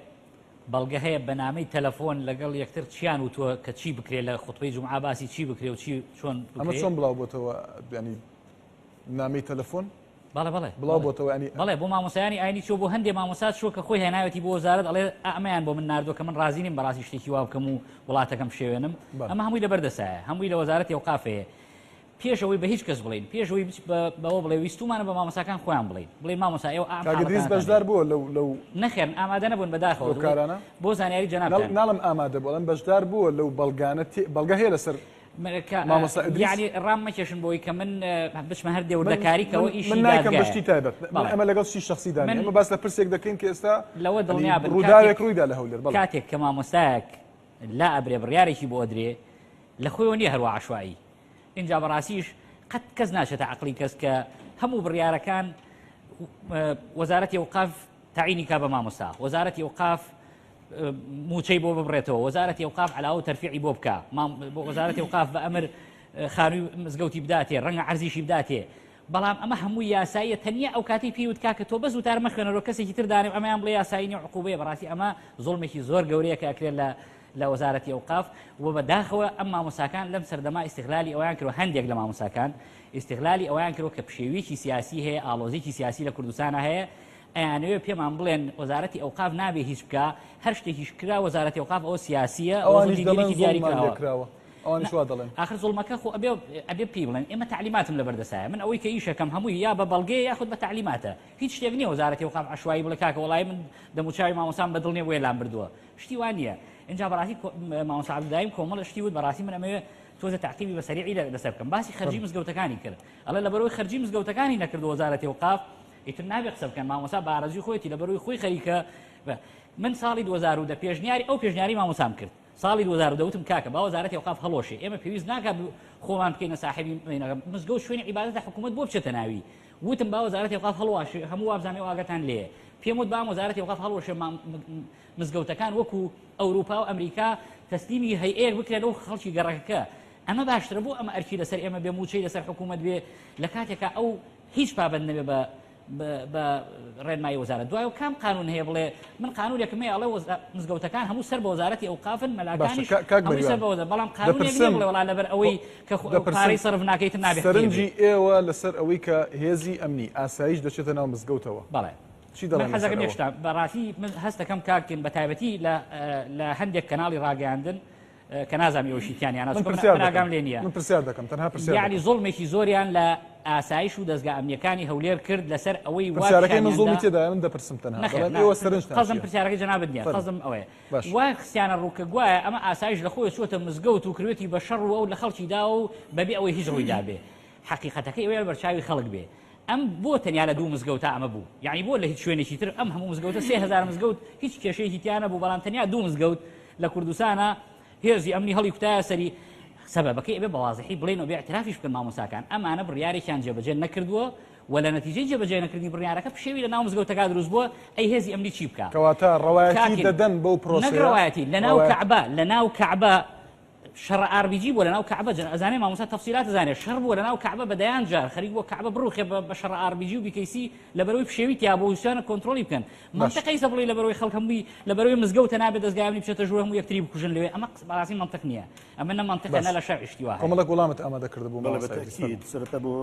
بەڵگە هەیە بەنامەی تەلەفۆن لەگەڵ یەکتر چیان و تۆ کە چی بکرێ لە خوتبەی جومعە باسی چی بکرێ و چی چۆن ئەمە چۆن بڵاو بۆتەوە ینی نامەی تەلەفۆن بڵاو بۆتەوە ینی بەڵێ بۆ مامۆسایانی ئاینی چۆ بۆ هەندێک مامۆسات شۆ کە خۆی هێناوەتی بۆ وەزارەت ئەڵێ ئەمەیان بۆ من ناردووە کە من ڕازی نیم بەڕاستی شتێکی وا بکەم و وڵاتەکەم شێوێنم ئەمە هەمووی لەبەردەسایە هەمووی لە وەزارەتی ئەوقافەیە پێشەوەی بە هیچ کەس بڵین پێشەوەی بەوە بڵێ ویستومانە بە مامۆساکان خۆیان بڵێ مامۆسا ئێوە ئامادەدریس بەشدار بووە لەو نەخێن ئامادە نەبوون بەداخەوە کارانە بۆ زانیاری جەناب ناڵم ئامادە بۆڵم بەشدار بووە لەو بەڵگانە بەڵگە هەیە لەسەر یعنی ڕام مەکێشن بۆی کە من بچمە هەر دێوردەکاریکەوە ئیشی من ناکەم بەشتی تایبەت ئەمە لەگەڵ شی شخصی دانی ئەمە باس لە پرسێک دەکەین کە ئێستا لەوە دڵنیا بن ڕووداوێک ڕوویدا لە هەولێر کاتێک کە مامۆستایەک لا ئەبرێ بڕیارێکی بۆ ئەدرێ لە خۆیەوە نییە هەروە عەشوایی اینجا بەڕاستیش قەت کەس ناچێتە عەقڵی کەس کە هەموو بڕیارەکان وەزارەتی ئەوقاف تعینی کا بە مامۆستا وەزارەتی ئەوقاف موچەی بۆ ببڕێتەوە وەزارەتی ئەوقاف علاوە تەرفیعی بۆ بکە وەزارەتی ئەوقاف بە ئەمر خانووی مزگەوتی بداتێ ڕەنگە عەرزیشی بداتێ بەڵام ئەمە هەموو یاساییە تەنیا ئەو کاتی پێوت کاکە تۆ بە زووتار مەخوێنەوە کەسێکی تر دانێ ئەمەیان بڵێ یاسایی نیە عقوبەیە بەڕاستی ئەمە زوڵمێکی زۆر گەورەیە کە ئەکرێت لە وەزارەتی ئەوقاف و بەداخەوە ئەم مامۆساکان لەم سەردەما ئیستیغلالی ئەویان کردوە هەندێک لە مامۆساکان ئیستیغلالی ئەویان کردوە کە پشێویی سیاسی هەیە ئاڵۆزیی سیاسی لە کوردستانە هەیە ئەیانەوێ پێمان بڵێن وەزارەتی ئەوقاف نابێ هیچ بکە هەر شتێکیش کرا وەزارەتی ئەوقاف ئەوە سیاسیە ئەوانیش دیگەری دیاری دەڵێن کراوە ئەوانیش وا دەڵێن آخر زوڵمەکە خۆ ئەبێ پێی بڵێن ئێمە تعلیماتم لەبەردەسایە من ئەوەی کە ئیشەکەم هەمووی یا بە بەڵگەیە یاخود بە تعلیماتە هیچ شتێک نییە وەزارەتی ئەوقاف عشوایی بڵێ کاکە وەڵای من دەموچاوی مامۆسام بەدڵ نییە بۆیە لام بردووە شتی وان نییە اینجا بەڕاستی مامۆستا عەبدولدایم کۆمەڵ شتی وت بەڕاستی من ئەمەوێ تۆزە تعقیبی بەسەریعی لەسەر بکەم باسی خەرجی مزگەوتەکانی کرد ئەڵێ لەبەرەوەی خەرجی مزگەوتەکانی نەکردو وەزارەتی ئەوقاف ئیتر نابێ قسە بکەن مامۆستا بە ئارەزوی خۆیەتی لەبەرەوەی خۆی خەریکە من ساڵی 2010 پێشنیاری ئەو پێشنیاری مامۆسام کرد ساڵی 2010 وتم کاکە با وەزارەتی ئەوقاف هەڵۆشێ ئێمە پێویست ناکات خۆمان بکەینە ساحێبی مزگەوت شوێنی عیبادەتە حکوومەت بۆ بچێتە ناوی وتم با وەزارەتی ئەوقاف هەڵواشێ هەموو وابزانێ ئاگاتان لێ پێم وت با وەزارەتی ئەوقاف هەڵوەشێ مزگەوتەکان وەکو ئەوروپا و ئەمریکا تەسلیمی هەیئەیەک بکرێت و خەڵکی گەڕەکەکە ئەمە باشترە بۆ ئەمە ئەرکی لەسەر ئێمە بێ موچەی لەسەر حکوومەت بێ لە کاتێکا ئەو هیچ پابەند نەبێ بە ڕێنمایی وەزارەت دوای و کام قانون هەیە بڵێ من قانونێکم هەیە ئەڵێ مزگەوتەکان هەموو سەر بە وەزارەتی ئەوقافن مەلاکانیش هەمووی سەر بە وەزارەت بەڵام قانونێک نییە بڵێ وەڵا لەبەر ئەوەی کە پارەی سەرف ناکەیتر نابێت سەرنجی ئێوە لەسەر ئەوەی کە هێزی ئەمنی ئاسایش دەچێتە ناو مزگەوتەوە بەڵێ چی دەڵێن حەزەکەم یەکشتا بەڕاستی من هەست دەکەم کاکن بە تایبەتی لە هەندێک کەناڵی ڕاگەاندن کە نازانم ئێوەشیتیانیان ئاگام لێ نییە من پرسیار دەکەم تەنها پرسیار یعنی زۆڵمێکی زۆریان لە ئاسایش و دەستگا ئەمنیەکانی هەولێر کرد لەسەر ئەوەی پرسیارەکەی من زۆڵمی تێدایە من دەپرسم تەنها ئێوە سەرنجتان قەزم پرسیارەکەی جەنابەت نییە قەزم ئەوەیە وای خستیانە ڕووکە گوایە ئەمە ئاسایش لە خۆی چۆتە مزگەوت و کروێتی بە شەڕ و ئەو لە خەڵکی دا و بەبێ ئەوەی هیچ ڕوویدا بێ حقیقەتەکەی ئەوەیە بەرچاوی خەڵک بێ ئەم بۆ تەنیا لە دوو مزگەوتە ئەمە بوو یعنی بۆ لە هیچ شوێنێکی تر ئەم هەموو مزگەوتە 3000 مزگەوت هیچ کێشەیەکی تیانە بوو بەڵام تەنیا دوو مزگەوت لە کوردستانە هێزی ئەمنی هەڵی کوتایە سەری سەبەبەکەی ئەبێ بەوازحی بڵێن و بێ اعترافیش بکەن مامۆساکان ئەمانە بڕیارێکیان جێبەجێ نەکردووە و لە نەتیجەی جێبەجێ نەکردنی بڕیارەکە پشێوی لە ناو مزگەوتەکە دروست بووە ئەی هێزی ئەمنی چی بکە کەواتە ڕەوایەتی دەدەن بەو پرۆسەیە نەگڕەوایەتی لە ناو کەعبە شەڕ ئاربیجی بووە لە ناو کەعبە ئەزانێ مامۆستا تەفسیلات ئەزانێ شەڕ بووە لە ناو کەعبە بەدەیان جار خەریک بۆ کەعبە بڕوخێ بە شەڕ ئاربیجی و بیکەیسی لەبەرەوەی پشێوی تیا بۆ وشانە کۆنتڕۆلی بکەن منتەقەی سە بڵێ لەبەرەوەی خەڵک هەمووی لەبەرەوەی مزگەوتە نابێت دەستگای ئەمنی بچێتە ژوور هەموو یەکتری بکوژن لەوێ ئەمە بەڕاستی منتەق نییە ئەمە نە منتەقە نە لە شەڕ ئیشتیوا کۆمەڵک وەڵامت ئامادە کردبوو سەرەتا بۆ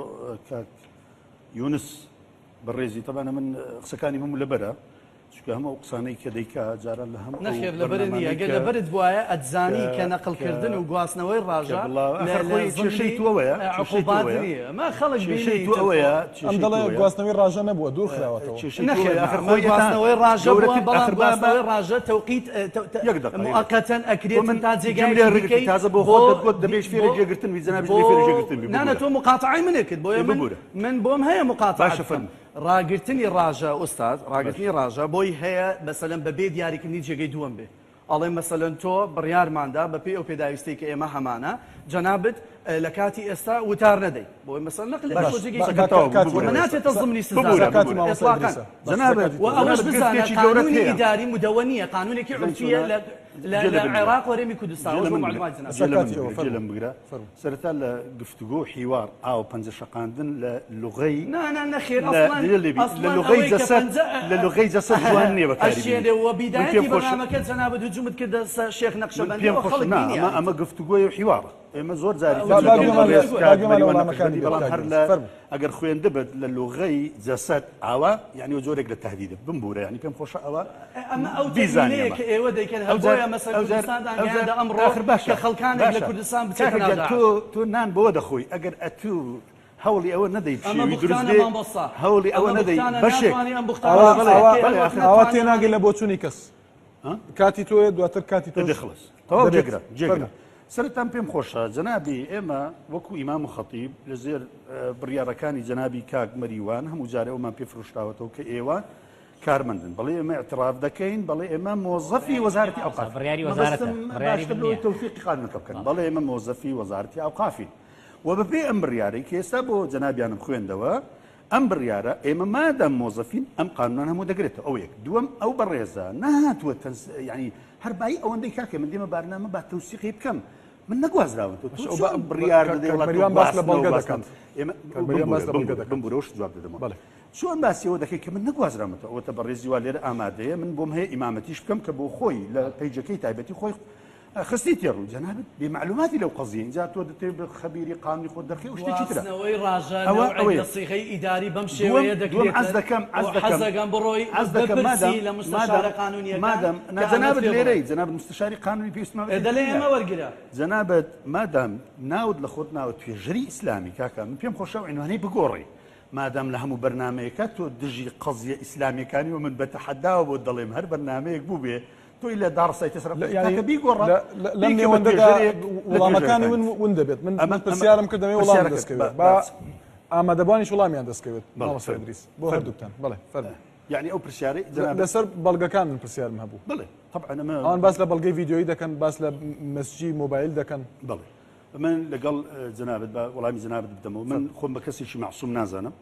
یونس بەڕێزی تەبانە من قسەکانی هەموو لەبەرە چکە هەموو قسانەی کە دەیکا جاران لە هەموو نەخێر لەبەر نیە ئەگەر لەبەرت بواە ئەتزانی کە نەقلکردن و گواستنەوەی ڕاژە کێشەی توەوەیە ما خەڵک ئەوەیە ئەم دەڵێ گواستنەوەی ڕاژە نەبووە دوور خراوەتەوە گواستنەوەی ڕاژە بەڵام ڕاژە تەوقیت موقەتەن ئەکرێت من تا جێگای تازە بۆ خۆت دەبێت فێرە جێگرتن ویزەنابێت فێرە جێگرتن نانە تۆ مقاتعی منێکرد بۆیە من بۆم هەیە مقاتع ڕاگررتنی ڕاژە ئوستاد ڕاگررتنی ڕاژە بۆی هەیە مەسەلەن بەبێ دیاریکردنی جێگەی دووەم بێ ئەڵێ مەسەلەن تۆ بڕیارماندا بەپێی ئەو پێداویستی کە ئێمە هەمانە جەنابەت لە کاتی ئێستا وتار نەدەی بۆی مەسەل ناتێتە زمنی جەنابەت ئەوەش بزانە قانونی ئیداری مدەوە نییە قانونێکی عورفیە لە عێراق وەرێمی کوردستان لەم بگرە سەرەتا لە گفتوگۆ حیوار ئاو پەنجە شەقاندن لە لوغەی نەخێر لە لوغەی جەسەد جوان نییە بەکارێنەوە بیدایەتی بەرنامەکە جەنابەت هجوومت کردە شێخ نەقشەبەندی ئەمە گفتوگۆی و حیوارە ئێمە زۆر جاری هەر لە ئەگەر خوێندە بێت لە لوغەی جەسەد ئاوا یعنی جۆرێک لە تهدیدە بمبورە ینی پێم خۆشە ئەوە ئەمە ئەو بیزانەیە کە ئێوە دەیکەن هەبۆیە مەسەل کوردستاندا ئەمڕۆ کە خەڵکانێک لە کوردستان بچێت تۆ نان بۆ دەخۆی ئەگەر ئەتوو هەوڵی ئەوە نەدەی هەوڵی ئەوە نەدەی بەشێک ئەوە تێناگەی لە بۆچوونی کەس کاتی تۆیە دواتر کاتی تۆ دەخلص تەواو جێگرە سەرتان پێم خۆشە جەنابی ئێمە وەکو ئیمام و خەتیب لە زێر بڕیارەکانی جەنابی کاک مەریوان هەموو جارە ئەومان پێفرۆشتاوەتەوە کە ئێوە کارمەندن بەڵێ ئێمە اعتراف دەکەین بەڵێ ئێمە مۆزەفی وەزارەتی ئەوقاف تەوفیقی قانونەکە بکەن بەڵێ ئێمە مۆزەفی وەزارەتی ئەوقافین و بەپێ ئەم بڕیارەی کە ئێستا بۆ جەنابیانم خوێندەوە ئەم بڕیارە ئێمە مادام مۆزەفین ئەم قانونان هەموو دەگرێتەوە ئەو یەک دووەم ئەو بەڕێزە نەهاتووە ینی هەربایی ئەوەندەی کاکە من دێمە بارنامە با تەوسیقی بکەم من نەگوازراون بڕیار بمبورەوەش جواب دەدەمەوە چۆن باسیەوە دەکەی کە من نەگوازرامەوە ئەوەتە بەڕێزی وا لێرە ئامادەیە من بۆم هەیە ئیمامەتیش بکەم کە بۆ خۆی لە پەیجەکەی تایبەتی خۆی خستی تێڕوو جەنابەت بێمعلوماتی لەو قەزیە اینجا تۆ دەتێ بە خەبیری قانونی خۆ دەرخی و شتێکی ترە واستنەوەی ڕاژە سیغەی ئیداری بەم شێوەیە دەکرێت حەزەکەم بڕۆی بپرسی لە مستشارە قانونیەکان جەنابەت لێرەی جەنابەت مستشاری قانونی پێویستمە دەڵێ ئێمە وەرگرە جەنابەت مادام ناوت لە خۆت ناوە توێژەری ئیسلامی کاکە من پێم خۆشە و عنوانەی بگۆڕی مادام لە هەموو بەرنمەیەکە تۆ دژی قەزیە ئیسلامیەکانی و من بەتەحەداوە بۆ دەڵێم هەر بەرنمەیەک بوو بێ تۆی لە داڕسای تەسەرکە بیگۆڕە لەم نێوەندەدا وڵامەکانی ون دەبێت من پرسیارم کردەوەی وڵام دەستکەوێت با ئامادەبوانیش وڵامیان دەستکەوێت مامۆستا ئیدریس بۆ هەردووکتان بەڵێ فەرموو یعنی ئەو پرسیارەی لەسەر بەڵگەکان من پرسیارم هەبوو بڵێ طبعا ئەوان باس لە بەڵگەی ڤیدیۆیی دەکەن باس لە مەسجی مۆبایل دەکەن بڵێ من لەگەڵ جەنابەت بە وەڵامی جەنابەت بدەمەوە من خۆم بە کەسێکی معسووم نازانم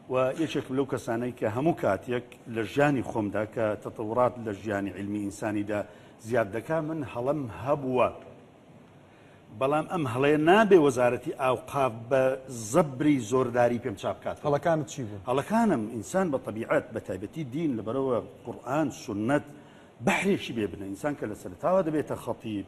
و یەکێکم لەو کەسانەی کە هەموو کاتێک لە ژیانی خۆمدا کە تەتەورات لە ژیانی علمی ئینسانیدا زیاد دەکا من هەڵم هەبووە بەڵام ئەم هەڵەیە نابێ وەزارەتی ئاوقاف بە زەبری زۆرداری پێم چاپ بکات هەڵەکانت چی بوو هەڵەکانم ئینسان بە طەبیعەت بە تایبەتی دین لەبەرەوە قورئان سونەت بەحرێکی بێ بنە ئینسان کە لە سەرتاوە دەبێتە خەتیب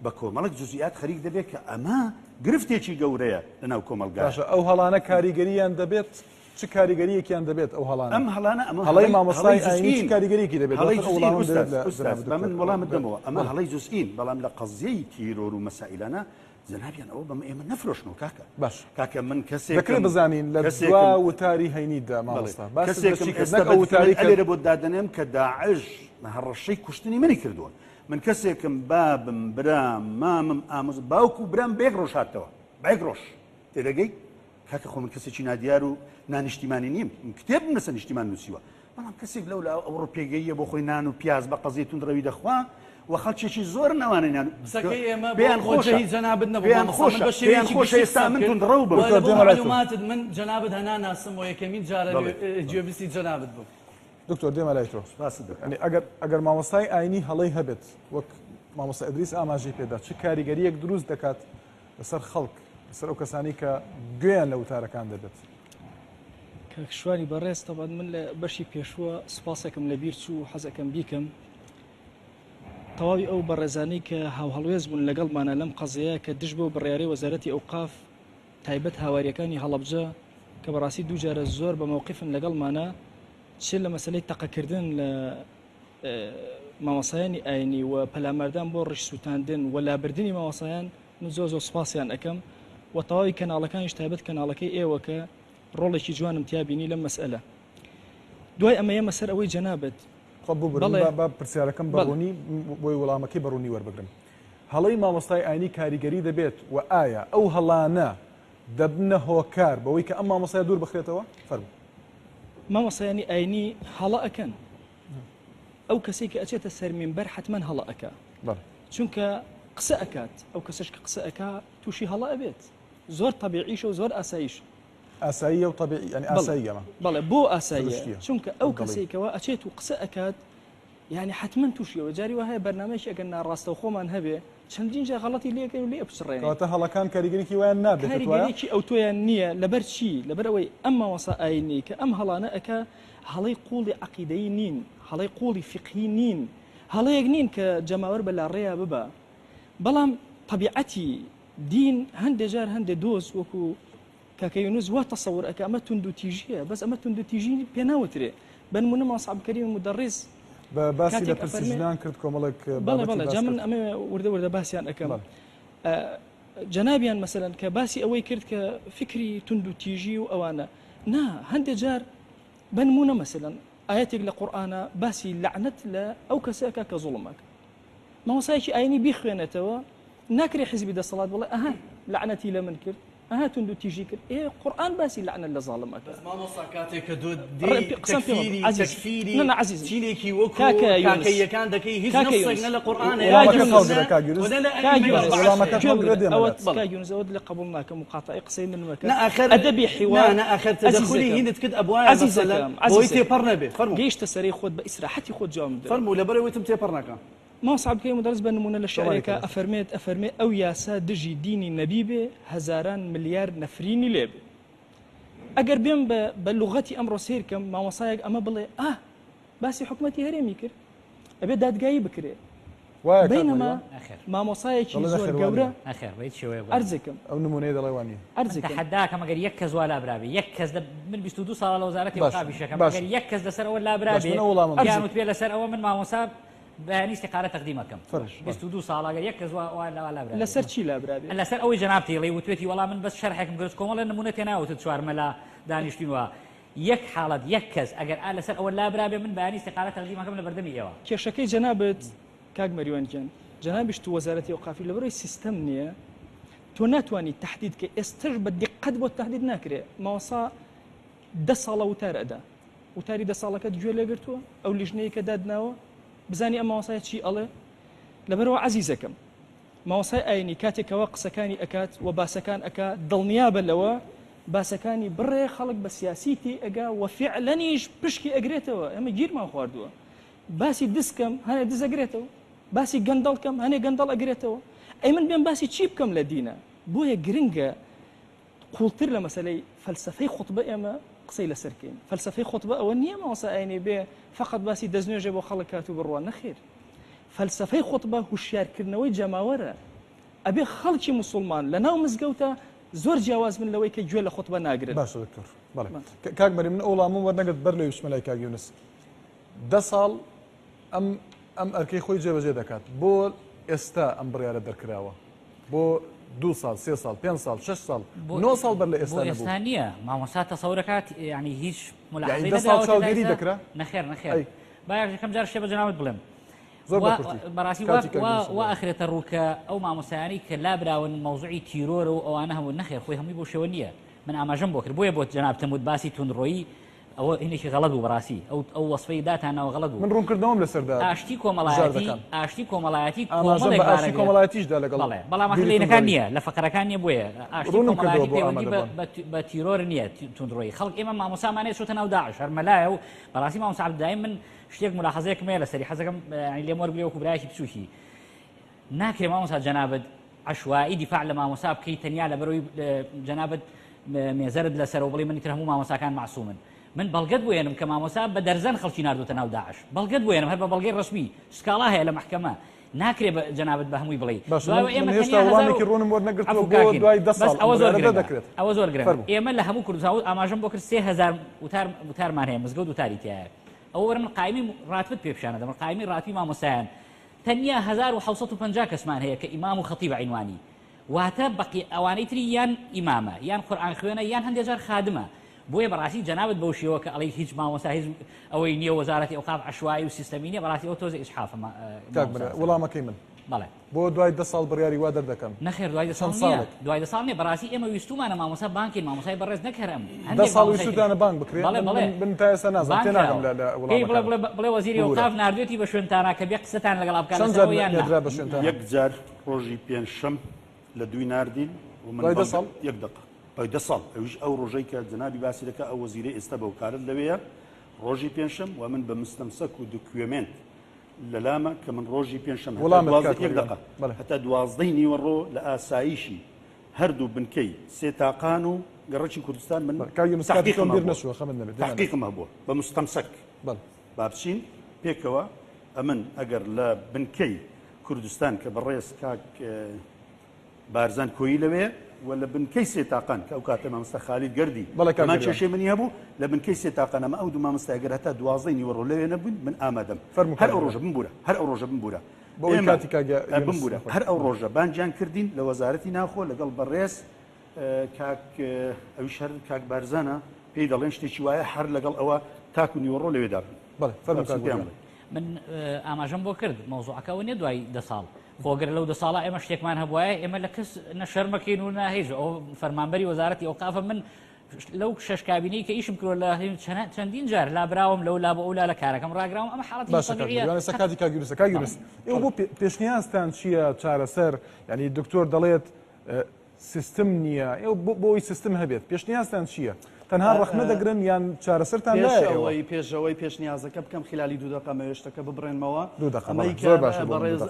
بە کۆمەڵک جزئیات خەریک دەبێت کە ئەمە گرفتێکی گەورەیە لەناو کۆمەلگا ئەو هەڵانە کاریگەریان دەبێت چ کاریگەریەکیان دەبێت ئەو هەڵانە ئەم هەڵانە ئەمە هەڵەی مامۆستای ئاینی چ کاریگەریەکی دەبێت من وەڵامت دەمەوە ئەمە هەڵەی جزئین بەڵام لە قەزیەی تیرۆر و مەسائلانە جەنابیان ئەوە بەمە ئێمە نەفرۆشنەوە کاکە باش کاکە من کەسێک دەکرێت بزانین لە دوا وتاری هەینیدا مامۆستا کەسێکم ئەلێرە بۆ دادەنێم کە داعش هەڕەشەی کوشتنی منی کردووە من کەسێکم بابم برام مامم ئامۆز باوکو برام بێک ڕۆژ هاتەوە بەیەک ڕۆژ تێدەگەی کاکە خۆ من کەسێکی نادیار و نانیشتیمانی نیم کتێب لەسەر نیشتیمان نووسیوە بەڵام کەسێک لەو ئەوڕۆ پێگەیە بۆ خۆی نان و پیاز بە قەزیە توندڕەوی دەخوا و خەڵکێکی زۆر نەوانیان بیان خۆشی جەنابەت بیان خۆش ئێستا من توندڕە و بەمعلوماتت من جەنابەت هەنا ناسم و یەکەمین جارە گوێبیستی جەنابەت بوو دکتۆر دێمە لای تۆ ئەگەر مامۆستای ئاینی هەڵەی هەبێت وەک مامۆستا ئیدریس ئاماژەی پێدا چه کاریگەریەک دروست دەکات لەسەر خەڵک لەسەر ئەو کەسانی کە گوێیان لە وتارەکان دەبێت کاکشوانی بەڕێز تەبەت من لە بەشی پێشووە سوپاسێکم لە بیر چوو حەزەکەم بیکەم تەواوی ئەو بەڕێزانەی کە هاوهەڵوێز بوون لەگەڵمانە لەم قەزەیە کە دژ بۆ بڕیارەی وەزارەتی ئەوقاف تایبەت هاواریەکانی هەڵەبجە کە بەڕاستی دوو جارە زۆر بە مووقفن لەگەڵمانە چ لە مەسلەی تەقەکردن لە مامۆسایانی ئاینی و پەلامەردان بۆ ڕیش سووتاندن و لابردنی مامۆسایان من زۆر سوپاسیان ئەەکەم و تەواوی کەناڵەکانیش تایبەت کەناڵەکەی ئێوە کە ڕۆڵێکی جوانم تیابینی لەم مەسئلە دوای ئەمە ئێمە سەر ئەوەی جەنابەت با پرسیارەکەم بەڕوونی بۆی وەڵامەکەی بەڕوونی وەربگرن هەڵەی مامۆستای ئاینی کاریگەری دەبێت و ئایا ئەو هەڵانە دەبنە هۆکار بەوەی کە ئەم مامۆستای دوور بخرێتەوە فەرموو مامۆستایانی ئاینی هەڵە ئەکەن ئەو کەسێک کە ئەچێتە سەر مینبەر حتمەن هەڵە ئەکا چونکە قسە ئەکات ئەو کەسش کە قسە ئەکا تووشی هەڵە ئەبێت زۆر طبیعیش و زۆر ئاسایش ئاسایی و طبیعی ینی ئاساییەمە بەڵێ بۆ ئاساییە چونکە ئەو کەسێکەوە ئەچێت و قسە ئەکات یعنی حتمما تووشیەوە جاری وهەیە بەرنامەیەکی ئەگەر ناڕاستە خۆمان هەبێ چەندین جا غەڵەتی لێکەین و لێ بچڕێن کەواتە هەڵەکان کاریگەریکی وایان نابێت کاریگەریەکی ئەو تۆیان نییە لەبەر چی لەبەر ئەوەی ئەم مامۆستا ئاینی کە ئەم هەڵانە ئەکا هەڵەی قوڵی عەقیدەیی نین هەڵەی قوڵی فقهی نین هەڵەیەک نین کە جەماوەر بە لاڕێیا ببە بەڵام طبیعەتی دین هەندێک جار هەندێک دۆز وەکو کاکە یونس وا تەسەور ئەکا ئەمە تونند و تیژیە بەس ئەمە تونند و تیژی پێ ناوترێ بنمونە مەسعەب کەریم مدەڕیس باسی لە پرسیژنان کرد کۆمەڵێک بەڵێ جا من ئەمە وردە باسییان ئەەکەم جەنابیان مەسەلەن کە باسی ئەوەی کرد کە فکری تونند و تیژی و ئەوانە نا هەندێک جار بنمونە مەسەلەن ئاەتێک لە قورئانە باسی لعنەت لە ئەو کەسێکە کە زوڵمەک مامۆستایەکی ئاینی بیخوێنێتەوە ناکرێ حیزبی دەسەڵات بڵێ ئەها لعنەتی لە من کرد ئەها تونند و تیژی کرد قورئان باسی لعنەت لە زاڵمەکە مامۆستا کاتێک کە تەکفیری چینێکی وەکو کاکەیەکان دەکەی هیچ نەسێک نە لە قورئانە کاگیونزەوە لە قبول ناکەم مقاطعی قسەی من مەکە ئەدەبی حیوار ئاخر تەدەخلی هیندت کرد ئەبوایە بۆی تێپەڕ نەبێ گەیشتە سەرەی خۆت بە ئیسراحەتی خۆت جواب بدە فەرموو لەبەرەوەی تم تێپەڕ ناکەم مەسعەب کەریم مدەڕیس بە نمونە لە شعرێکە ئەفەرمێ ئەو یاسا دژی دینی نەبی بێ هەزاران ملیار نەفرینی لێ بێ ئەگەر بێم بە لوغەتی ئەمڕۆ سیرکەم مامۆسایەک ئەمە بڵێ باسی حکومەتی هەرێمی کرد ئەبێ دادگایی بکرێ وایە بینەما نەخێر مامۆسایەکی دەڵێ زۆر نەخێر گەورە نەخێر بەیت شێوەیە ئەرزەکەم ئەو نمونەیە دەڵێوانی ئەرزەکەم تحداکەم ئەگەر یەک کەس وا لابرابێ یەک کەس من 22 ساڵ لە وەزارەتی باش، وقافیشەکەم باش. ئەگەر یەک کەس لەسەر ئەوە باش، لابرابێ من ئەو وەڵامم یان وتبێ لەسەر ئەوە من مامۆسا بەیانی استیقالە تەقدیمەکەم فرش، 22 ساڵ ئەگەر یەک کەس وا لابرابێ لەسەر چی لابرابێ لەسەر ئەوەی جەناب تێڵی وتوێتی وەڵام من بەس شەرحێکم کرد کۆمەڵە نمونە تێناوتت چوارمەلا دانیشتینوە یەک حاڵەت یەک کەس ئەگەر لەسەر ئەوە لابرابێ من بەیانی استیقالە تەقدیمەکەم لە بەردەمی ئێوە کێشەکەی جەنابەت کاک مەریوانجان جەنابیش تو وەزارەتی ئەوقافی لەبەرەوەی سیستەم نییە تۆ ناتوانانی تهدید کە ئێستش بە دقت بۆ تهدید ناکرێت ماوەسا 10 ساڵە وتار ئەدا وتاری 10 ساڵەکەت گوێ لێگرتووە ئەو لیژنەیە کە دادناوە بزانی ئەم ماوەسایە چی ئەڵێ لەبەرەوە عەزیزەکەم ماوەسای ئاینی کاتێکەوە قسەکانی ئەکات و باسەکان ئەکا دڵنیابە لەوە باسەکانی بڕێ خەڵک بە سیاسیتی ئەگا و فعلەنیش پشکی ئەگرێتەوە ئەمە گیرمان خواردووە باسی دسکەم هەنێ دز ئەگرێتەوە باسی گەندەڵکەم هەنێ گەندەڵ ئەگرێتەوە ئەی من بێن باسی چی بکەم لە دینە بۆیە گرنگە قوڵتر لە مەسەلەی فەلسەفەی خوتبە ئێمە قسەی لەسەرکەین فەلسەفەی خوتبە ئەوە نییە ماوەسا ئاینێ بێ فقط باسی دەستنوێژێ بۆ خەڵک کات و بڕوان نەخێر فەلسەفەی خوتبە هوشیارکردنەوەی جەماوەرە ئەبێ خەڵکی مسلمان لە ناو مزگەوتە زۆر جیاواز من لەوەی کە گوێ لە خوتبە ناگرێت باشە دکتۆر بەڵێ کاک مەری من ئەو وەڵامم وەرنەگرت بەر لە وشمەلای کاک یونس 10 ساڵ ئەم ئەرکەی خۆی جێبەجێ دەکات بۆ ئێستا ئەم بڕیارە دەرکراوە بۆ 2 ساڵ 3 ساڵ 5 ساڵ 6 ساڵ 9 ساڵ بەر لە ئێستا نەبوو ئێستا نییە مامۆستا تەسەورەکات یعنی هیچ یعنی 10 ساڵ چاودێری دەکرا نەخێر نەخێر باەکەم جار شێ بە جەنابەت بڵێم زۆر بەکورتی بەڕاستی وا ئاخرێتە ڕووکە ئەو مامۆسایانی کە لابراون مەوزوعی تیرۆرە و ئەوانە هەموو نەخێر خۆی هەمووی بۆ شێوە نییە من ئاماژەم بۆ کرد بۆیە بۆ جەناب تەموت باسی توندڕۆیی ئەوە هینێکی غەڵەت بوو بەڕاستی ئەو وەسفەی داتانەوە غەڵەت بوو من ڕوونکردنەوەم لەسەردا ئاشتی کۆمەڵایەتی ئاماژەم بە ئاشتی کۆمەڵایەتیشدا لەگەڵ بەڵام ئەخلینەکان نییە لە فەقەرەکان نییە بۆیە ئاشتی کۆمەڵایەتی پەیوەندی بە تیرۆر نییە توندڕۆیی خەڵک ئێمە مامۆسامانەیە چۆتە ناو داعش هەرمەلایە و بەڕاستی مامۆسا عەبدولای من شتێک ملاحەزەیەکم هەیە لەسەری حەزەکەم لێم وەربگرێ وەکو برایەکی بچووکی ناکرێ مامۆسا جەنابەت عەشوایی دیفاع لە مامۆسا بکەی تەنیا لەبەرەوەی جەنابەت مێزەرت لەسەرەوە بڵێ من ئیتر هەموو مامۆساکان معسوومن من بەڵگەت بۆێنم کە مامۆسا بە دەرزەن خەڵکی ناردوتە ناو داعش بەڵگەت بۆێنم هەر بە بەڵگەی ڕسمی سکاڵا هەیە لە محکەمە ناکرێ جەنابەت بە هەمووی بڵێ هێشتا وڵامێکی ڕوونم وەرنەگرتووە بۆ دوای 10 ساڵ ئەوە زۆر گرنگ ئێمە لە هەموو کوردستان ئاماژەم بۆ کرد 3000 وتارمان هەیە مزگەوت وتاری تایە ئەوە وەرم قایمی ڕاتبت پێ پیشانە دەمە قایمی ڕاتی مامۆسایان تەنیا 1750 کەسمان هەیە کە ئیمام و خەتیب عینوانی واتە بەقی ئەوانەی تری یان ئیمامە یان قورئان خوێنە یان هەندێک جار خادمە بۆیە بەڕاستی جەنابەت بەو شێوە کە ئەڵێ هیچ مامۆستا هیچ ئەوەی نییە وەزارەتی ئەوقاف عەشوایی و سیستەمی نییە بەڕاستی ئەو تۆزە ئیسحافە وەڵامەکەی من بەڵێ بۆ دوای 10 ساڵ بڕیاری وا دەردەکەم نەخێر دوای 10 ساڵ نییە دوای 10 ساڵ نییە بەڕاستی ئێمە ویستومانە مامۆستا بانکین مامۆسای بەڕێز نەکەرم 10 ساڵ ویستوتانە بانک بکرێت من تا ئێستا نازانم تێناگەم لە وڵامەکە بڵێ وەزیری ئەوقاف ناردوێتی بە شوێنتانە کە بێ قسەتان لەگەڵ بکات یەک جار ڕۆژی پێنجشەم لە دوی ناردین و من یەک دقه بەی 10 ساڵ ئەوش ئەو ڕۆژەی کە جەنابی باسی دەکە ئەو وەزیرەی ئێستا بەوکارت لەوەیە ڕۆژی پێنجشەم و من بە مستەمسەک و دوکوێمنت لەلامە کە من ڕۆژی پێنجشەم یەک دقه هەتا 12 نیوەڕۆ لە ئاساییشی هەردوو بنکەی سێ تاقان و گەڕەکی کوردستان من تحقیقم هەبووە بە مستەمسەک با بچین پێکەوە ئەمن ئەگەر لە بنکەی کوردستان کە بەڕێز کاک بارزان کۆیی لەوێ و لە بنکەی سێ تاقان کە ئەو کاتە مامۆستا خالید گەردی ئەمان کێشەی منی هەبوو لە بنکەی سێ تاقان ئەمە ئەو دوو مامۆستا ئەگەر هەتا 12 نیوەڕۆ لەوێ نەبوون من ئامادەم هەر ئەو ڕۆژە بمبورە هەر ئەو ڕۆژە بانجیان کردین لە وەزارەتی ناخۆ لەگەڵ بەڕێز کاک ئەویش هەر کاک بارزانە پێی دەڵێن شتێکی وایە هەر لەگەڵ ئەوە تاکو نیوەڕۆ لەوێدا من ئاماژەم بۆ کرد مەوزوعەکەەوە نیە دوای 10 ساڵ بۆگەر لەو 10 ساڵە ئێمە شتێکمان هەبووە ئێمە لە کەس نەشەرمەکەین و ناهێژ ئەو فەرمانبەری وەزارەتی ئەوقافە من لەو شەش کابینەی کە ئیشم کردوە لە چەندین جار لابراوم لەو لا بە ئەولا لە کارەکەم ڕاگراوم ئەمە حاڵەتی سەکاتی کاگیورس ئێوە بۆ پێشنیازتان چییە چارەسەر ینی دکتۆر دەڵێت سیستم نییە ئێوە بۆی سیستم هەبێت پێشنیازتان چییە تەنها ڕەخنە دەگرن یان چارەسەرتان لایەوەی پێشەوەی پێشنیازەکە بکەم خلالی 2 دقه مەوێشتەکە ببڕێنمەوە ئەمەی بەڕێز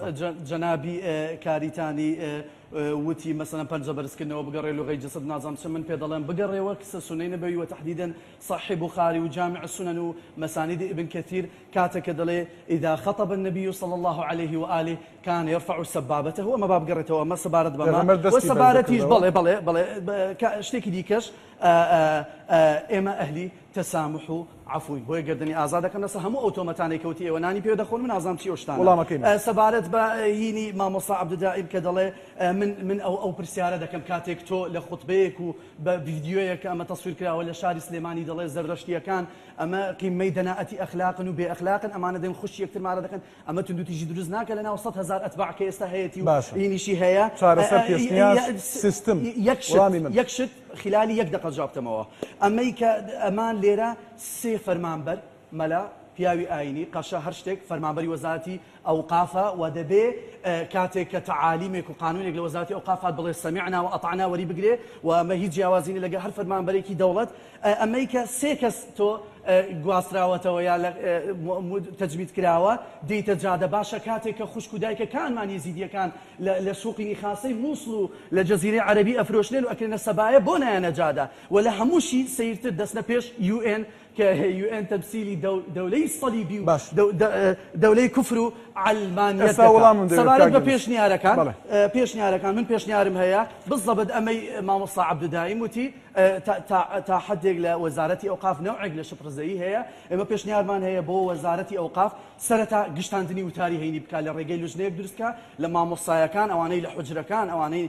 جەنابی کاریتانی وتی مەسەن پەنجە بەرزکردنەوە بگەڕێ لغەی جسد نازانم چ من پێ دەڵێن بگەڕێەوە کسە سنەی نەبەویوە تحديدا صحيح بخاري وجامع السنن ومسانيد ابن كثير كاتك دلي إذا خطب النبي صلى الله عليه وآله كان يرفع سبابته وما باب قرته وما سبارت بما وسبارتيش بلي شتيكي ديكش إما أهلي تسامح عفوي بۆیە گردنی ئازادەکەم لەسەر هەموو ئۆتۆمەتانەی کەوتی ئێوە نانی پێ دەخۆن من ئازام چی ئەوشتانە سەبارەت بە هینی مامۆستا عەبدودائیم کە دەڵێ من ئەو پرسیارە دەکەم کاتێک تۆ لە خوتبەیەک و بە ڤیدیۆیەک ئەمە تەسویر کراوە لە شاری سلێمانی دەڵێ زەردەشتیەکان ئەمە قیمەی دەناەتی ئەخلاقن و بێ ئەخلاقن ئەمانە دەین خوشی یەکترمارە دەکەن ئەمە توندوتیژی دروست ناکە لە ناو 100,000 ئەتباع کە ئێستا هەیەی و هینیشی هەیە یەک شت خلالی یەک دقە جوابتەمەوە ئەمەی کە ئەمان لێرە سێ فەرمانبەر مەلا پیاوی ئاینی قەشە هەر شتێک فەرمانبەری وەزارەتی ئەوقافە و دەبێ کاتێک کە تەعالیمێک و قانونێک لە وەزارەتی ئەوقافات بڵێ سەمیعنا و ئەطعنا وەری بگرێ و ئەمە هیچ جیاوازی لەگە هەر فەرمانبەرێکی دەوڵەت ئەمەی کە سێ کەس تۆ گواستراوەتەوە یا تەجوید کراوە دەیتە جادە باشە کاتێک کە خوشک و دایکەکانمان یزیدیەکان لە سوقی خاسەی مووسڵ و لە جەزیرەی عەرەبی ئەفرۆشنێن و ئەکرێنە سەبایە بۆ نایەنە جادە و لە هەمووشی سەیرتر دەستنە پێش UN کە UN تەمسیلی دەولەی سەلیبی و دەولەی کوفر و علمانیەت سەبارەت بە پێشنیارەکان من پێشنیارم هەیە بزەبت ئەمەی مامۆستا عەبدودائیم وتی تا حدێک لە وەزارەتی ئەوقاف نەوعێک لە شپڕزەیی هەیە ئێمە پێشنیارمان هەیە بۆ وەزارەتی ئەوقاف سەرەتا گشتاندنی وتاری هەینی بکات لە ڕێگەی لوژنەیەک دروستکە لە مامۆستایەکان ئەوانەی لە حوجرەکان ئەوانەی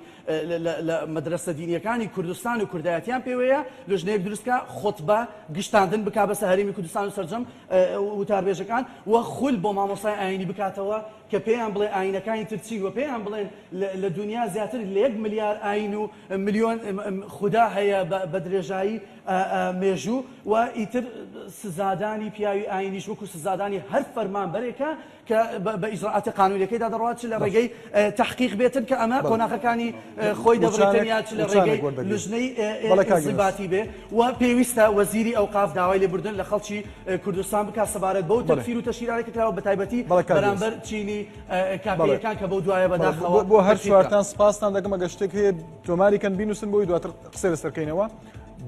لە مەدرسە دینیەکانی کوردستان و کوردایەتیان پێوەیە لوژنەیەک دروستکە خۆتبە گشتاندن بک بەسە هەرێمی کوردستان و سەرجەم وتاربێژەکان و خول بۆ مامۆستای ئاینی بکاتەوە کە پێیان بڵێ ئاینەکانی ترچی و پێیان بڵێن لە دنیا زیاتر لە 1 ملیار ئاین و ملیۆن خودا هەیە بە درێژایی مێژوو و ئیتر سزادانی پیاوی ئاینیش وەکو سزادانی هەر فەرمانبەرێکە کە بە ئیجراعاتی قانونیەکەیدا دەڕوات چ لە ڕێگەی تحقیق بێتن کە ئەمە کۆناغەکانی خۆی دەبڕێتن یا چ لە ڕێگەی لوژنەی انضباطی بێ و پێویستە وەزیری ئەوقاف داوای لێبوردن لە خەڵکی کوردستان بکات سەبارەت بەو تەکفیر و تەشیرارێک کراوە بە تایبەتی بەرامبەر چینی کاپیەکان کە بەو دوایە بەداخەوە بۆ هەر چوارتان سپاسان دەکەم ئەگە شتێک هەیە تۆماریکەن بینوسن بۆی دواتر قسەی لەسەرکەینەوە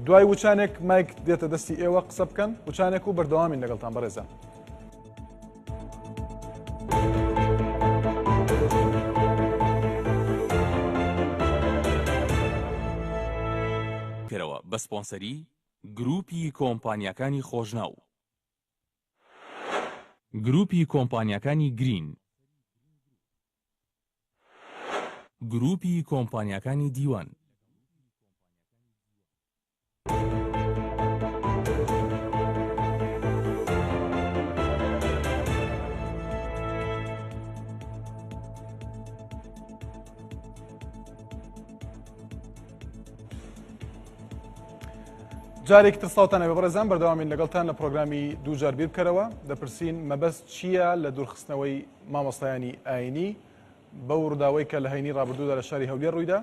دوای وچانێک مایک دێتە دەستی ئێوە قسە بکەن وچانێک و بەردەوامین لەگەڵتان بەڕێزان کرەوە بە سپۆنسەری گروپی کۆمپانیەکانی خۆشناو گروپی کۆمپانیەکانی گرین گروپی کۆمپانیەکانی دیوان جارێک ترساوتانە بەڕێزان بەردەوامین لەگەڵتان لە پرۆگرامی دووجار بیر بکەرەوە دەپرسین مەبەست چییە لە دوورخستنەوەی مامۆستایانی ئاینی بەو ڕووداوەی کە لە هەینی ڕابردوودا لە شاری هەولێر ڕوویدا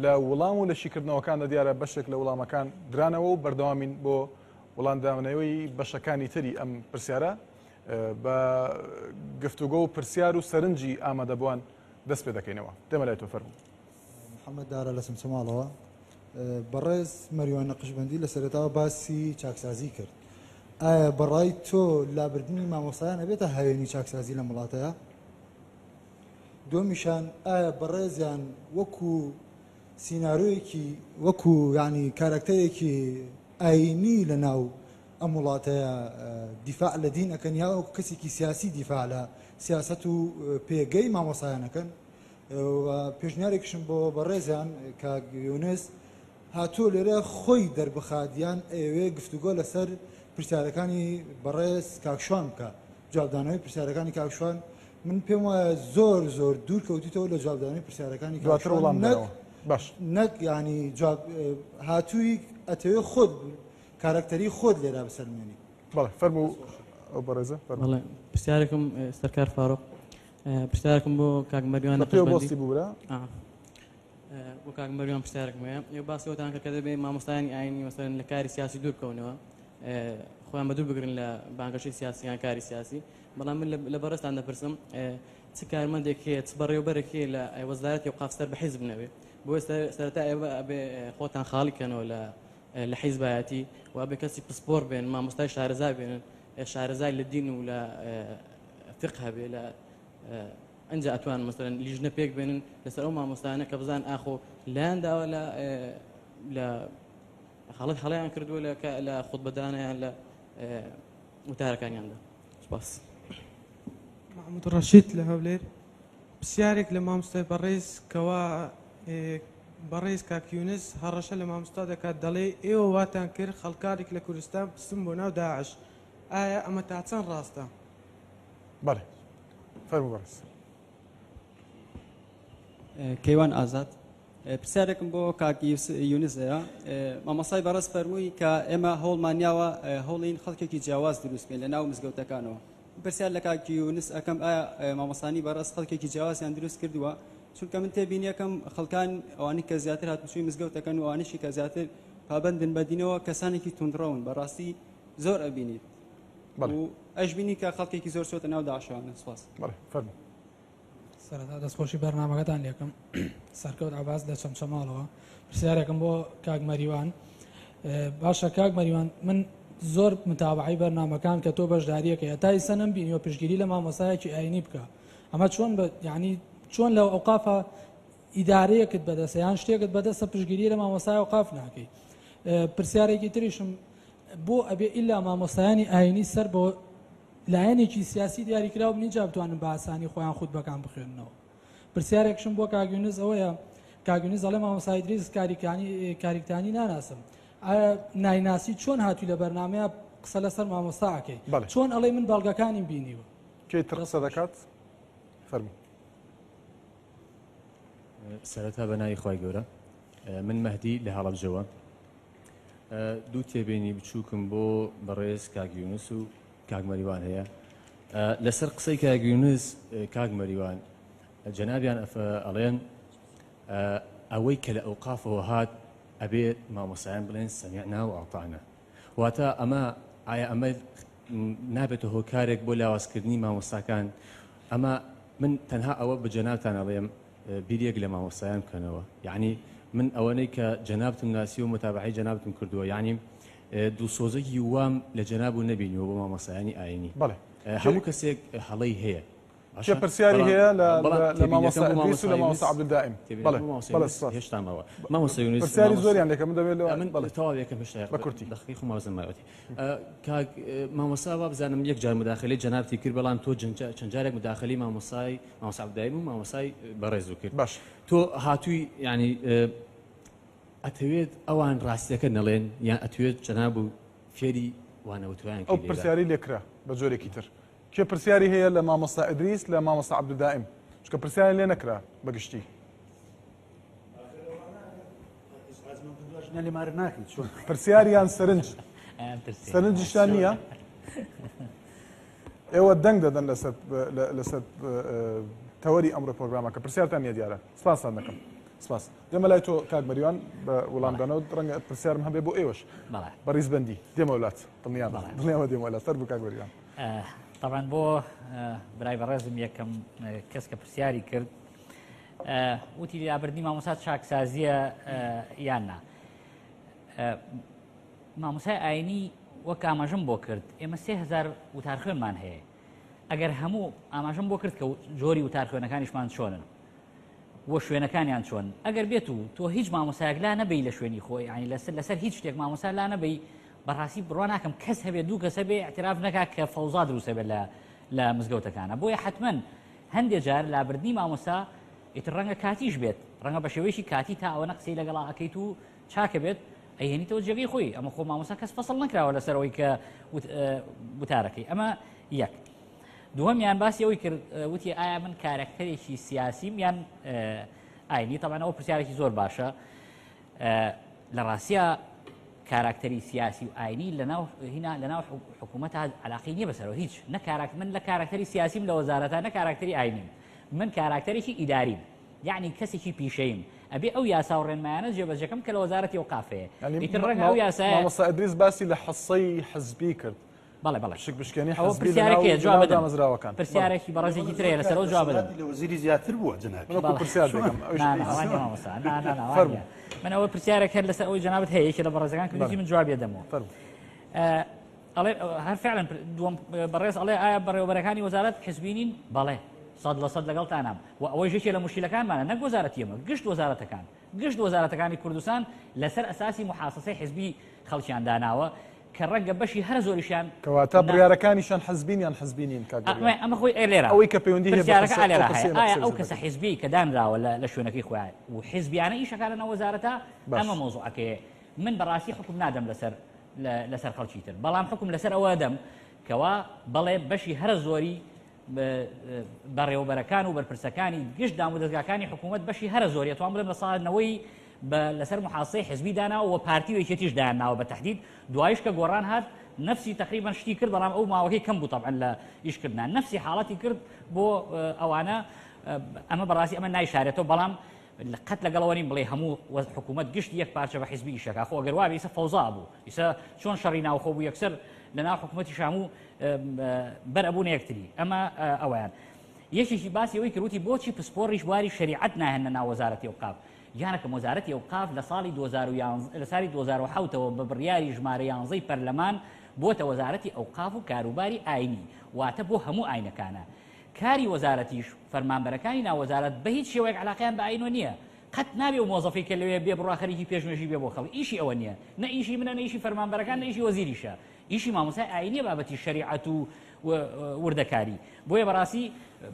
لە وەڵام و لە شیکردنەوەکاندا دیارە بەشێک لە وەڵامەکان درانەوە و بەردەوامین بۆ وەڵامداوەنەوەی بەشەکانی تری ئەم پرسیارە بە گفتوگۆ و پرسیار و سەرنجی ئامادەبووان دەست پێ دەکەینەوە دەمە لای تۆ فەرموو محەممەد دارە لە سمسماڵەوە بەڕێز مەریوان نەقشبەندی لە سەرەتاوە باسی چاکسازی کرد ئایا بەڕای تۆ لابردنی مامۆستایان ئەبێتە هاوێنی چاکسازی لە وڵاتەیە دومیشان ئایا بەڕێزیان وەکو سیناریۆیەکی وەکو ینی کارکتەرێکی ئاینی لە ناو ئەم وڵاتەیە دیفاع لە دین ئەەکەن یا وەکو کەسێکی سیاسی دیفاع لە سیاست و پێگەی مامۆستایانەکەن پێشنیارێکشم بۆ بەڕێزیان کاک یونس هاتووە لێرە خۆی دەربخادیان ئێوێ گفتوگۆ لەسەر پرسیارەکانی بەڕێز کاکشوان بکە جوابدانەوەی پرسیارەکانی کاکشوان من پێم وایە زۆر زۆر دوور کەوتیتەوە لە جوابدانەوەی پرسیارەکانی کاکشوان باش نەک ینی هاتووی ئەتەوێ خۆت کارکتەری خۆت لێرا بەسەرمێنی بەڵێ فەرموو ئەو بەڕێزە پرسیارێکم سەرکار فاڕۆق پرسیارێکم بۆ کاک مەریوان نەقشبەندی بوورە بۆ کاک مەریوان پرسیارێکم هەیە ئێوە باسیەوەتان کە دەبێ مامۆستایانی ئاینی مەسەرەن لە کاری سیاسی دوور بکەونەوە خۆیان بەدوور بگرن لە بانگەشەی سیاسییان کاری سیاسی بەڵام من لە بەڕێستان دەپرسم چ کارمەندێک هەیە چ بەڕێوەبەرێک هەیە لە وەزارەتی ئەوقاف سەر بە حیزب نەبێ بۆ سەرەتا ئێوە ئەبێ خۆتان خاڵیکەنەوە لە حیزبایەتی و ئەبێ کەسی پسپۆر بێن مامۆستای شارەزای بێنن شارەزای لە دین و لە فقه هەبێ لە ئەنج ئەتوان مەسەرەن لیژنە پێک بێنن لەسەر ئەو مامۆستایانە کە بزان ئاخۆ لایەن داوە لە خاڵەت هەڵەیان کردووە لە خودبەدانیان لە وتارەکانیاندا. سپاس. محمود ڕەشید لە هەولێر پرسیارێک لە مامۆستای بەڕێز کەوا بەڕێز کاکیونس هەڕەشە لە مامۆستا دەکات دەڵێ ئێوە واتان کرد خەڵکارێک لە کوردستان پستم بۆ ناو داعش ئایا ئەمە تا چەند ڕاستە؟ بەڵێ فەرموو بەڕێز. کەیوان ئازاد پرسیارێکم بۆ کاکی یونسەیە مامۆستای بەڕێز فەرمووی کە ئێمە هەوڵمانیاوە هەوڵین خەڵکێکی جیاواز دروستکەین لە ناو مزگەوتەکانەوە پرسیار لە کاکی یونس ئەەکەم ئایا مامۆستانی بەڕێز خەڵکێکی جیاوازیان دروست کردووە چونکە من تێبینی یەکەم خەڵکان ئەوانی کە زیاتر هاتوچووی مزگەوتەکەن و ئەوانیشی کە زیاتر پابەندن بەدینەوە کەسانێکی توندڕەون بەڕاستی زۆر ئەبینیت و ئەش بینی کە خەڵکێکی زۆر چۆتە ناو داعشەوانە. سپاس. بەڵێ فەرموو. سەرەتا دەستخۆشی بەرنامەکەتان لێکم سەرکەوت عەباس لە چەمچەماڵەوە پرسیارێکم بۆ کاک مەریوان. باشە کاک مەریوان من زۆر متابعی بەرنامەکان کە تۆ بەشداریەکە هەتا ئێستا نەمبینیوە پشتگیری لە مامۆستایەکی ئاینی بکە ئەمە چۆن یعنی چۆن لە ئەوقافە ئیدارەیەکت بەدەستە یان شتێکت بەدەستە پشتگیری لە مامۆستای ئەوقاف ناکەی. پرسیارێکی تریشم بۆ ئەبێ ئیلا مامۆستایانی ئاینی سەر بۆ لایەنێکی سیاسی دیاریکراوە بنینجا بتوانن بە ئاسانی خۆیان خودبەکان بخوێننەوە. پرسیارێکشم بۆ کاگونز ئەوەیە کاگونز دەڵێ مامۆستای ئیدریس کاریکتانی ناناسم ئایا نایناسی چۆن هاتووی لە بەرنامەیە قسە لەسەر مامۆستاکەی چۆن ئەڵێ من بەڵگەکانیم بینیوە کێتر قسە دەکات فەرموو. سەرەتا بە ناوی خی گەورە من مەهدی لە هەڵەبجەوە دوو تێبینی بچووکم بۆ بەڕێز کاگیونس و کاگمەریوان هەیە لەسەر قسەی کاگیونس کاگمەریوان جەنابیان ئەڵێن ئەوەی کە لە ئەوقافەوە هات ئەبێت مامۆسایان بڵێن سەمیعنا و ئەطعنا واتە ئەمە ئایا ئەمە نابێتە هۆکارێک بۆ لاوازکردنی مامۆستاکان ئەمە من تەنها ئەوە بە جەنابتان ئەڵێم بیرێک لە مامۆستایان بکەنەوە یعنی من ئەوەنەی کە جەنابتم ناسی و متابعی جەنابتم کردووە یعنی دووسۆزێکی وام لە جەناب و نەبینیەوە بۆ مامۆستایانی ئاینی هەموو کەسێک هەڵەی هەیە چه پرسیاری هەیە لە مامۆستا ئیدریس و لە مامۆستا عەبدولدائیم هێشتانەوە مامۆستا یونس پرسیاری زۆریان لێکە من دەبێت من تەواو یەکەم هێشتا بە کورتی دەقیق و مازن مایەتی کاک مامۆستا وا بزانم یەک جار مداخلەی جەنابتی کرد بەڵام تۆ چەند جارێک مداخلەی مامۆستا عەبدولدائیم و مامۆستای بەڕێز کرد باش تۆ هاتووی ینی ئەتەوێت ئەوان ڕاستیەکە نەڵێن یان ئەتوێت جەناب و فێری وانەوتویان ئەو پرسیاری لێکرا بە جۆرێکی تر کێ پرسیاری هەیە لە مامۆستا ئیدریس لە مامۆستا عەبدولدائیم چکە پرسیاری لێ نەکرا بەگشتی پرسیاریان سەرنجیشتان نییە ئێوە دەنگ دەدەن لەسەر تەوەری ئەمڕۆ پرۆگرامەکە پرسیارتان نییە دیارە سپاسان دەکەم سپاس دێمە لای تۆ کاک مەریوان بە وەڵامدانەوە ڕەنگە پرسیارم هەبێ بۆ ئێوەش بە ڕیزبەندی دێمە وڵات دڵنیامە دێمە وڵات سەر بوو کاک مەریوان طبعا بۆ برای بەڕێزم یەکەم کەس کە پرسیاری کرد وتی لابردنی مامۆستا چاکسازیە یان نا مامۆسای ئاینی وەک ئاماژەم بۆ کرد ئێمە 3000 وتارخوێنمان هەیە ئەگەر هەموو ئاماژەم بۆ کرد کە جۆری وتارخوێنەکانیشمان چۆنن وە شوێنەکانیان چۆن ئەگەر بێت و تۆ هیچ مامۆسایەک لا نەبەی لە شوێنی خۆی ینی لەسەر هیچ شتێک مامۆسا لا نەبەی بەڕاستی بڕوا ناکەم کەس هەبێت دوو کەسە بێ اعتراف نەکات کە فەوزا دروستە بێت لە مزگەوتەکانە بۆیە حتمما هەندێک جار لابردنی مامۆستا ئیتر ڕەنگە کاتیش بێت ڕەنگە بە شێوەیەکی کاتی تا ئەوە قسەی لەگەڵا ئەەکەیت و چاکە بێت ئەیهێنیتەوە جێگەی خۆی ئەمە خۆ مامۆستا کەس فەسڵ نەکراوە لەسەرەوەی کە وتارەکەی ئەمە یەک دووەمیان باسی ئەوەی کرد وتی ئایا من کارکتەرێکی سیاسیم یان ئاینی طبعا ئەو پرسیارێکی زۆر باشە لە ڕاستیە کاراکتەری سیاسی و ئاینی لەناو حکوومەتە علاقی نییە بەسەرەوە هیچ من لە کاراکتەری سیاسیم لە وەزارەتە نە کاراکتەری ئاینیم من کاراکتەرێکی ئیداریم یعنی کەسێکی پیشەیم ئەبێ ئەو یاسا و ڕێنمایانە جێبەجەکەم کە لە وەزارەتی ئەوقافەیە ئیتر ڕەنگە ئەو یاسایە مامۆستا ئیدریس باسی لە حەسەی حزبی کرد بەڵێ بەڵێ شک بشکێنی ئەو حزبی پرسیارێکی جواب بدەم دامەزراوەکان پرسیارێکی بەڕێزێکی ترەیە لەسەر ئەو جواب بدەم وەزیری زیاتر بووە جەناب پرسیار دەکەم من ئەوە پرسیارێک هەر لەسەر ئەوی جەنابەت هەیە یەکێ لە بەڕێزەکان کردی من جواب دەمەوە ئەڵێ هەر فعلا دووەم بەڕێز ئەڵێ ئایا بەڕێوەبەرەکانی وەزارەت حزبینین بەڵێ 100% لەگەڵتانام و ئەوەی ژێکی لە مشکلەکانمانە نەک وەزارەتی ئێمە گشت وەزارەتەکانی کوردستان لەسەر ئەساسی محاسسەی حزبی خەڵکیان داناوە کە ڕەنگە بەشی هەر زۆریشیان کەواتە بڕیارەکانیشان حەزبینیان حەزبینین ئەمە خۆی لێرە ئەوەی کە پەیوەندی هەیە ئایا ئەو کەسە حزبی کە دانراوە لە شوێنەکەی خۆیان و حزبیانە ئیشەکان لەناو وەزارەتە ئەمە مۆزوعەکەیە من بەڕاستی حکم نادەم لەسەر خەڵکی تر بەڵام حکم لەسەر ئەوە دەم کەوا بەڵێ بەشی هەر زۆری بەڕێوەبەرەکان و بەرپرسەکانی گشت دام و دەستگاکانی حکوومەت بەشی هەر زۆری ئەتوان بڵێم لە ساڵنەوەی لەسەر محاسەی حزبی داناوە و پارتی و یەکێتیش دایانناوە بە تەحدید دوایش کە گۆڕان هات نفسی تقریبا شتی کرد بەڵام ئەو ماوەکەی کەم بوو طبعا لە ئیشکردان نفسی حاڵەتی کرد بۆ ئەوانە ئەمە بەڕاستی ئەمە نایشارێتەوە بەڵام قەت لەگەڵەوەنیم بڵێ هەموو حکوومەت گشتی یەک پارچە بە حزبی ئیشەکە خۆ ئەگەر وابێ ئیسە فەوزا بوو ئیسە چۆن شەڕی ناوخۆ بوو یەکسەر لەناو حکوومەتی شاموو بەرئەبوون یەکتری ئەمە ئەوەیان یەکێکی باسی ئەوەی کردوتی بۆچی پسپۆڕیش واری شریعەت ناهێنە ناو وەزارەتی ئەوقاف یانەکە وەزارەتی ئەوقاف لە ساڵی 2007ەوە بە بڕیاری ژمارە 11 پەرلەمان بۆتە وەزارەتی ئەوقاف و کاروباری ئاینی واتە بۆ هەموو ئاینەکانە کاری وەزارەتیش فەرمانبەرەکانی ناوەزارەت بە هیچ شێوەیەک علاقەیان بە ئاینۆ نییە قەت نابێ و مۆزەفی کە لەوێ بێ بڕاخەرێکی پێشنوێژی بێ بۆ خەڵک ئیشی ئەوە نییە نە ئیشی منە نە ئیشی فەرمانبەرەکان نە ئیشی وەزیریشە ئیشی مامۆستای ئاینیە بابەتی شەریعەت و وردەکاری بۆیە بەڕاستی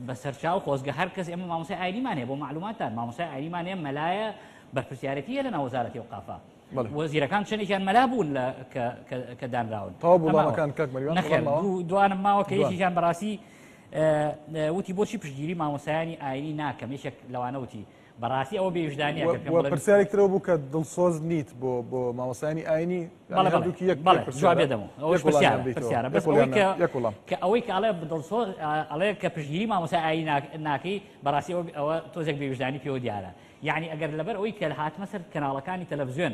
بە سەرچاو خۆزگە هەر کەس ئێمە مامۆستای ئاینیمان هەیە بۆ معلوماتان مامۆستای ئاینیمان هەیە مەلایە بەرپرسیارەتی هەیە لە ناو وەزارەتی ئەوقافە وەزیرەکان چەندێکیان مەلا بوون کە دانراون تەواو وڵامەکان کاک مەریوان نەخێر دوانم ماوە کە یەکێکیان بەڕاستی وتی بۆچی پشتگیری مامۆستایانی ئاینی ناکەم یەکێک لەوانە وتی بەڕاستی ئەوە بێژدانیە پرسیارێکترەوە بوو کە دڵسۆز نیت بۆ مامۆستایانی ئاینی جواب بدەمەوە ئەوەش پرسیارە بەس کە ئەوەی کە ئەڵێ کە پشتگیری مامۆستای ئاینی ناکەی بەڕاستی ئەوە تۆزێک بێژدانی پێوە دیارە یعنی ئەگەر لەبەر ئەوەی کە هاتمە سەر کەناڵەکانی تەلەڤیزیۆن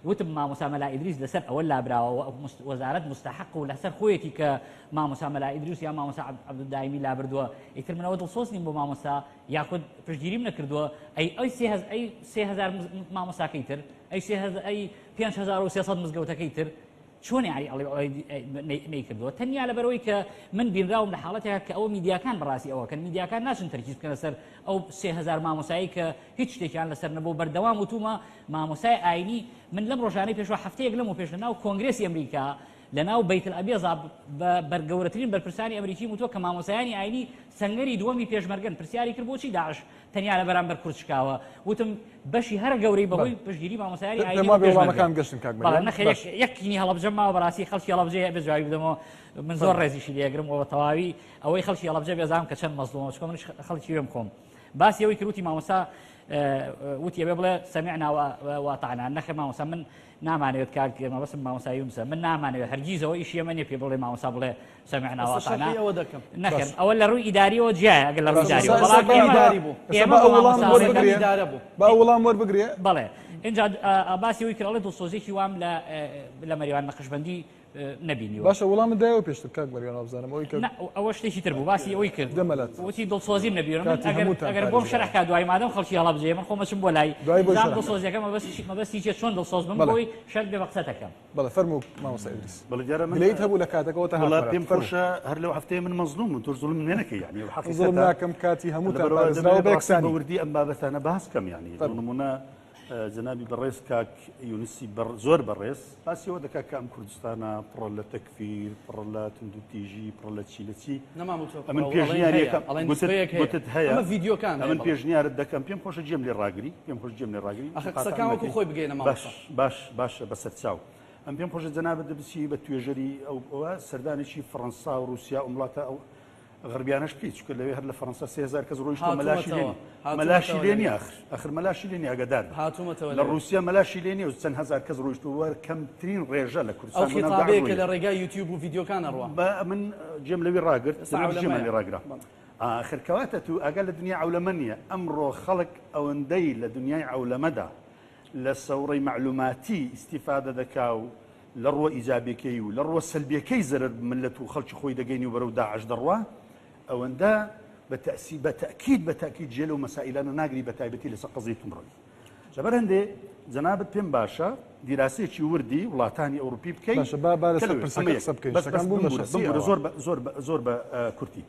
وتم مامۆستا مەلا ئیدریس لەسەر ئەوە لابراوە وەزارەت مستحق و لەسەر خۆیەتی کە مامۆستا مەلا ئیدریس یا مامۆستا عەبدولدایمی لابردووە ئیتر منەوە دڵسۆز نیم بۆ مامۆستا یاخود پشتگیریم نەکردووە ئەی 3000 مامۆستاکەی تر ئەی 5300 مزگەوتەکەی تر چۆن نەیکردووە تەنیا لەبەرەوەی کە من بینراوم لە حاڵەتێکە کە ئەوە میدیاکان بەڕاستی ئەوەکەن میدیاکان ناچن تەرکیز بکەن لەسەر ئەو 3000 مامۆسایی کە هیچ شتێکیان لەسەر نەبوو بەردەوام وتومە مامۆسای ئاینی من لەم ڕۆژانەی پێشوە هەفتەیەک لەم و پێش لەناو کۆنگرێسی ئەمریکا لەناو بەیت العەبیەزا بەرگەورەترین بەرپرسانی ئەمریکی وتووە کە مامۆسایانی ئاینی سەنگەری دووەمی پێشمەرگن پرسیاری کرد بۆچی داعش تەنیا لە بەرامبەر کورد شکاوە وتم بەشی هەر گەورەی بەهۆی پشتگیری مامۆسایانی ئاینی وڵامەکان گەشتن کاک یەکینی هەڵەبجە ماوە بەڕاستی خەڵکی هەڵەبجەیە بێ جوابی بدەمەوە من زۆر ڕێزیشی لێگرمەوە تەواوی ئەوەی خەڵکی هەڵەبجە بێزانم کە چەند مەزلومە چکۆ منش خەڵکی وێم خۆم باسی ئەوەی کروتی مامۆستا وتی ئەبێ بڵێ سەمیعنا وەطەعنا نەخێ مامۆستا من نامانەوێت کاک مەبەستم مامۆستا یونسە من نامانەوێت هەرگیزەوە ئیشی ئەمە نییە پێ بڵێ مامۆستا بڵێ سەمیعنا وەطەعنا نەخێر ئەوە لە ڕووی ئیداریەوە جیایە ئەگەر لە ڕووی ئیداری بوو با وەڵام وەربگرێ بەڵێ اینجا باسی ئەوەی کردڵێ دڵسۆزێکی وام لە مەریوان نەقشبەندی نبینیەوە باشە وەڵامت دایەوە پێشتر کاک مەریوان بزانم ئەوە شتێکی تر بوو باسی ئەوەی کرد دەمەلات وتی دڵسۆزیم نەبیێرم ئەگەر بۆم شەرح کا دوای مادەم خەڵکی هەڵەبجێ من خۆمەچم بۆ لای دڵسۆزیەکە مەبەستی چێت چۆن دڵسۆز بم بۆی شەر بێ بە قسەتەکەم بەڵێ فەرموو مامۆستا ئیدریس بەڵێ جارە من گلەیت هەبوو لە کاتەکەەوە تا پێم خۆشە هەر لەو هەفتەیە من مەزلوم تۆ زوڵم نێنەکەی یعنی زوڵم ناکەم کاتی هەمووتان پارێزراوە بێکسانی بەوردی ئەم بابەتانە باس کەم یعنی نمونە جنابی بەڕێز کاک یونسی زۆر بەڕێز باسیەوە دەکات کە ئەم کوردستانە پڕە لە تەکفیر پڕە لە تندوتیژی پڕە لە چی لە چی من پێشنیارێکم هەیە من پێشنیارت دەکەم پێم خۆشە جێم لێ ڕاگری پێم خۆش جێم لێ ڕاگری قسەکانوەکو خۆی بگەینە باشە بەسەر چاو ئەم پێم خۆشە جەنابەت دەبچی بە توێژەری ئەوە سەردانێکی فەڕەنسا و رووسیا و وڵاتە ئەو غربیانش پیچ کرد لەوێ هەر لە فەڕەنسا 3000 کەس ڕۆیشتە مەلاشی لێنی ئاخر مەلاشی لێنی ئەگەدار لە رووسیا مەلاشی لێنی و چەند هەزار کەس ڕۆیشتووە کەمترین ڕێژە لە کوردستان خێتابەیەکە لە ڕێگای یوتیوب و ڤیدیۆکانە ڕوا من جێم لەوێ ڕاگرت ژێمە لێ ڕاگرا خرکەواتە تو ئەگەر لە دنیا عەولەمە نییە ئەمڕۆ خەڵک ئەوەندەی لە دنیای عەولەمەدا لە سەوڕەی معلوماتی ئیستیفادە دەکا و لە ڕۆ ئیجابێکەی و لە ڕۆ سەلبیەکەی زەرر ملت و خەڵکی خۆی دەگەینی و بەرەو داعش دەڕوا ئەوەندە بەتەکید جێ لەو مەسائلانە ناگری بە تایبەتی لەسەر قەزەی تومڕەوی لەبەر هەندێ جەنابەت پێم باشە دیراسێکی وردی وڵاتانی ئەوروپی بکەین زۆر بە کورتی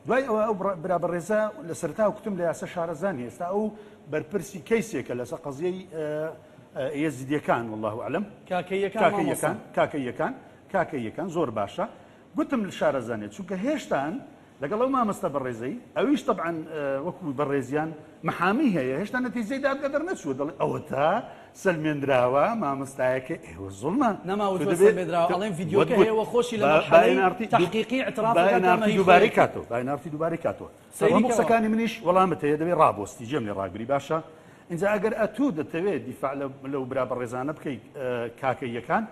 دوای ئەوە ئەو برابەڕێزە لە سەرتا و کوتم لە یاسە شارەزانی ئێستا ئەو بەرپرسی کەیسێکە لەسەر قەزیەی یەزیدیەکان والله ئەعلەم کاکەیەکان زۆر باشە گوتم لە شارەزانێت چونکە هێشتان لەگەڵ ئەو مامەستە بەڕێزەی ئەویش طبعاً وەکو بەڕێزیان محامی هەیە هێشتا نەتیجەی دادگەدەر نەچووە دەڵێ ئەوە تا سلمێنراوە مامەستایەکە ئێوە زوڵمە نەماوە سلمێنراوە ئەڵێن ڤیدیۆکە هەیە خۆشی لە مەرحەلەی تحقیقی اعترافەکەی دووبارەی کاتەوە هەموو قسەکانی منیش وەڵامت هەیە دەبێت ڕابۆستی جێم لێ ڕاگری باشە اینجا ئەگەر ئەتوو دەتەوێت دیفاع لەو برا بەڕێزانە بکەیت کاکەیەکان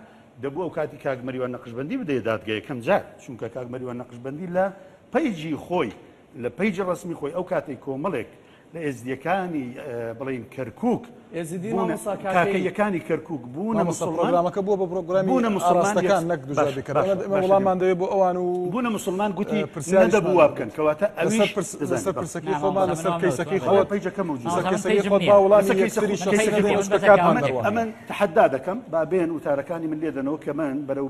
دەبوو ئەو کاتی کاگمەریوان نەقشبەندی بدەیە دادگایەکەم جار چونکە کاگمەریوان نەقشبەندی لە پەیجی خۆی لە پەیجی ڕسمی خۆی ئەو کاتێک کۆمەڵێک لە ئێزدیەکانی بڵین کەرکووک کاکەیەکانی کەرکووک بوونە مسلمانەکە بووە بە پرۆگرامی ئاراستەکان نەک وڵامان دەوێت بۆ ئەوان و بوونە مسلمان گوتی نەدەبووە بکەن کەواتە ئەویش لەسەر پرسەکەی خۆمان لەسەر کەیسەکەی خۆت پەیجەکە کەیسەکەی خۆت با وڵامی یەکتری ئەمن تحەدا دەکەم با بێن وتارەکانی من لێ دەنەوە کە من بەرەو